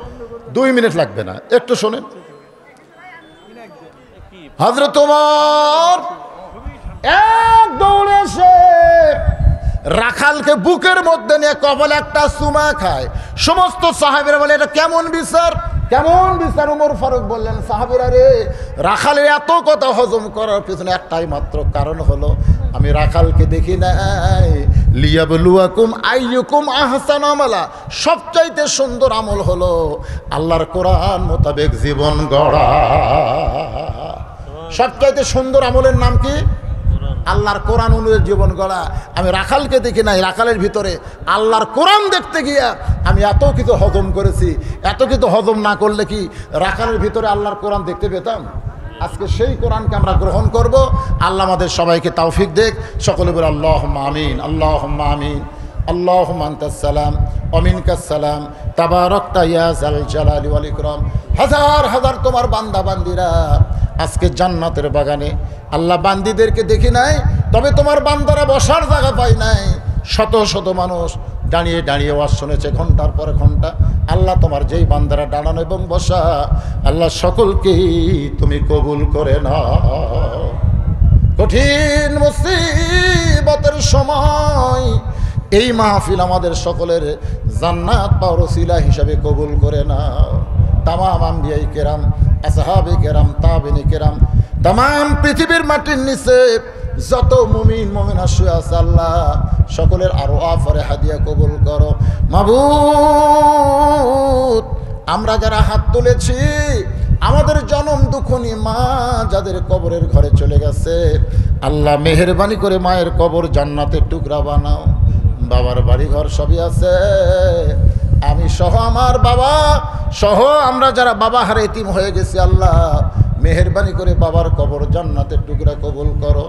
2 মিনিট লাগবে না, একটু শোনেন। হযরত ওমর এক দৌড়ে এসে রাখালকে বুকের মধ্যে নিয়ে কপালে একটা চুমা খায়। সমস্ত সাহাবীরা বলে এটা কেমন বিচার? কেমন বিচার? উমর ফারুক বললেন, সাহাবীরা রে, রাখালের এত কথা হজম করার পিছনে একটাই মাত্র কারণ হলো, আমি রাখালকে দেখি নাই লিয়াবলুয়াকুম আইয়ুকুম আহসানু আমালা। সবচাইতে সুন্দর আমল হলো আল্লাহর কোরআন মোতাবেক জীবন গড়া। সবচাইতে সুন্দর আমলের নাম কি? আল্লাহর কোরআন অনুযায়ী জীবন গড়া। আমি রাখালকে দেখি নাই, রাখালের ভিতরে আল্লাহর কোরআন দেখতে গিয়া আমি এত কিছু হজম করেছি। এত কিছু হজম না করলে কি রাখালের ভিতরে আল্লাহর কোরআন দেখতে পেতাম? আজকে সেই কোরআনকে আমরা গ্রহণ করব। আল্লাহ আমাদের সবাইকে তৌফিক দেখ। সকলে বলে আল্লাহুম্মা আমিন, আল্লাহুম্মা আমিন। আল্লাহুম্মা আনতাস সালাম ওয়া মিনকাস সালাম তাবারাকতা ইয়া যাল জালালি ওয়াল ইকরাম। হাজার হাজার তোমার বান্দা বান্দিরা আজকে জান্নাতের বাগানে, আল্লাহ বান্দিদেরকে দেখি নাই, তবে তোমার বান্দারা বসার জায়গা পায় নাই। শত শত মানুষ দাঁড়িয়ে দাঁড়িয়ে ওয়াজ শুনেছে ঘন্টার পর ঘন্টা। আল্লাহ তোমার যেই বান্দারা দাঁড়ানো এবং বসা, আল্লাহ সকলকেই তুমি কবুল করে নাও। কঠিন মুসিবতের সময় এই মাহফিল আমাদের সকলের জান্নাত পাওয়ার ওসিলা হিসাবে কবুল করে নাও। তামাম আম্বিয়াই কেরাম, আসহাবে কেরাম, তাবেঈনে কেরাম, তামাম পৃথিবীর মাটির নিচে যত মুমিন মুমিনা শুয়ে আছে, আল্লাহ সকলের আরো আফরে হাদিয়া কবুল করো। মাবুদ, আমরা যারা হাত তুলেছি, আমাদের জনম দুঃখনী মা যাদের কবরের ঘরে চলে গেছে, আল্লাহ মেহেরবানি করে মায়ের কবর জান্নাতের টুকরা বানাও। বাবার বাড়ি ঘর সবই আছে, আমি সহ আমার বাবা সহ আমরা যারা বাবা হারে এতিম হয়ে গেছি, আল্লাহ মেহেরবানি করে বাবার কবর জান্নাতের টুকরা কবুল করো।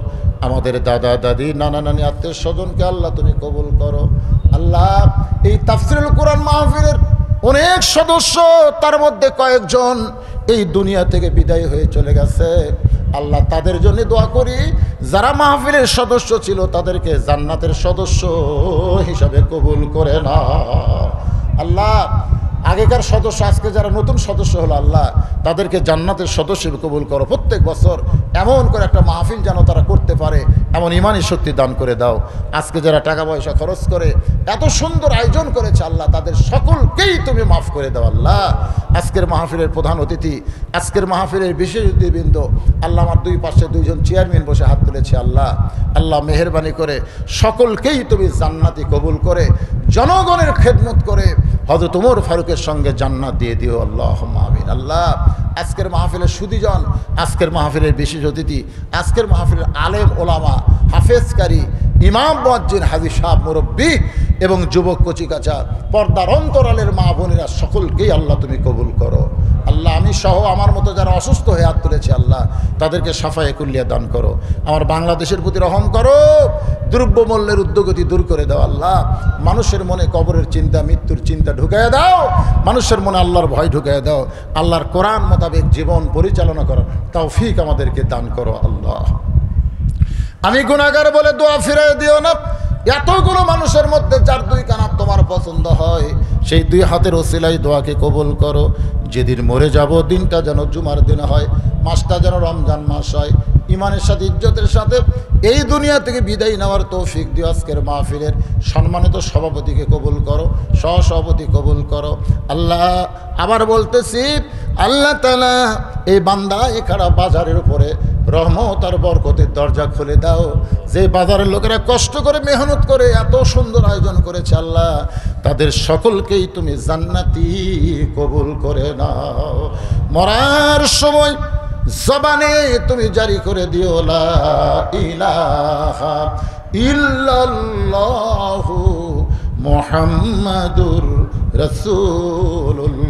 আমাদের দাদা দাদি নানা নানি আত্মীয় স্বজনকে আল্লাহ তুমি কবুল করো। আল্লাহ এই তাফসীরুল কোরআন মাহফিলের অনেক সদস্য, তার মধ্যে কয়েকজন এই দুনিয়া থেকে বিদায় হয়ে চলে গেছে, আল্লাহ তাদের জন্য দোয়া করি। যারা মাহফিলের সদস্য ছিল তাদেরকে জান্নাতের সদস্য হিসাবে কবুল করে না। আল্লাহ আগেকার সদস্য, আজকে যারা নতুন সদস্য হলো, আল্লাহ তাদেরকে জান্নাতের সদস্য কবুল করো। প্রত্যেক বছর এমন করে একটা মাহফিল যেন তারা করতে পারে, এমন ইমানি শক্তি দান করে দাও। আজকে যারা টাকা পয়সা খরচ করে এত সুন্দর আয়োজন করেছে, আল্লাহ তাদের সকলকেই তুমি মাফ করে দাও। আল্লাহ আজকের মাহফিলের প্রধান অতিথি, আজকের মাহফিলের বিশেষ অতিথিবৃন্দ, আল্লাহ আমার দুই পাশে দুইজন চেয়ারম্যান বসে হাত তুলেছে, আল্লাহ আল্লাহ মেহেরবানি করে সকলকেই তুমি জান্নাতি কবুল করে জনগণের খেদমত করে হযরত ওমর ফারুকের সঙ্গে জান্নাত দিয়ে দিও। আল্লাহুম্মা আমিন। আল্লাহ আজকের মাহফিলের সুদীজন, আজকের মাহফিলের বিশেষ অতিথি, আজকের মাহফিলের আলেম ওলামা, হাফেজকারী, ইমাম মুয়াজ্জিন, হাজী সাহেব, মুরব্বী এবং যুবক কচিকাচা, পর্দার অন্তরালের মা বোনেরা সকলকেই আল্লাহ তুমি কবুল করো। আল্লাহ আমি সহ আমার মতো যারা অসুস্থ হয়ে হাত তুলেছে, আল্লাহ তাদেরকে সাফায়ে কুল্লিয়া দান করো। আমার বাংলাদেশের প্রতি রহম করো। দ্রব্যমূল্যের উদ্যোগতি দূর করে দাও। আল্লাহ মানুষের মনে কবরের চিন্তা, মৃত্যুর চিন্তা ঢুকাইয়া দাও। মানুষের মনে আল্লাহর ভয় ঢুকাইয়া দাও। আল্লাহর কোরআন মোতাবেক জীবন পরিচালনা করো তৌফিক আমাদেরকে দান করো। আল্লাহ আমি গুনাহগার বলে দোয়া ফিরিয়ে দিও না। এতগুলো মানুষের মধ্যে যার দুই কানাত তোমার পছন্দ হয়, সেই দুই হাতের ওসিলায় দোয়াকে কবুল করো। যেদিন মরে যাব দিনটা যেন জুমার দিন হয়, মাসটা যেন রমজান মাস হয়। ইমানের সাথে ইজ্জতের সাথে এই দুনিয়া থেকে বিদায় নেওয়ার তৌফিক দিও। আজকের মাহফিলের সম্মানিত সভাপতিকে কবুল করো, সহসভাপতি কবুল করো। আল্লাহ আবার বলতেছি, আল্লাহ তাআলা এই বান্দা এখানে বাজারের উপরে রহমত আর বরকতের দরজা খুলে দাও। যে বাজারের লোকেরা কষ্ট করে মেহনত করে এত সুন্দর আয়োজন করেছে, আল্লাহ তাদের সকলকেই তুমি জান্নাতি কবুল করে নাও। মরার সময় জবানে তুমি জারি করে দিও লা ইলাহা ইল্লাল্লাহু মুহাম্মাদুর রাসূলুল্লাহ।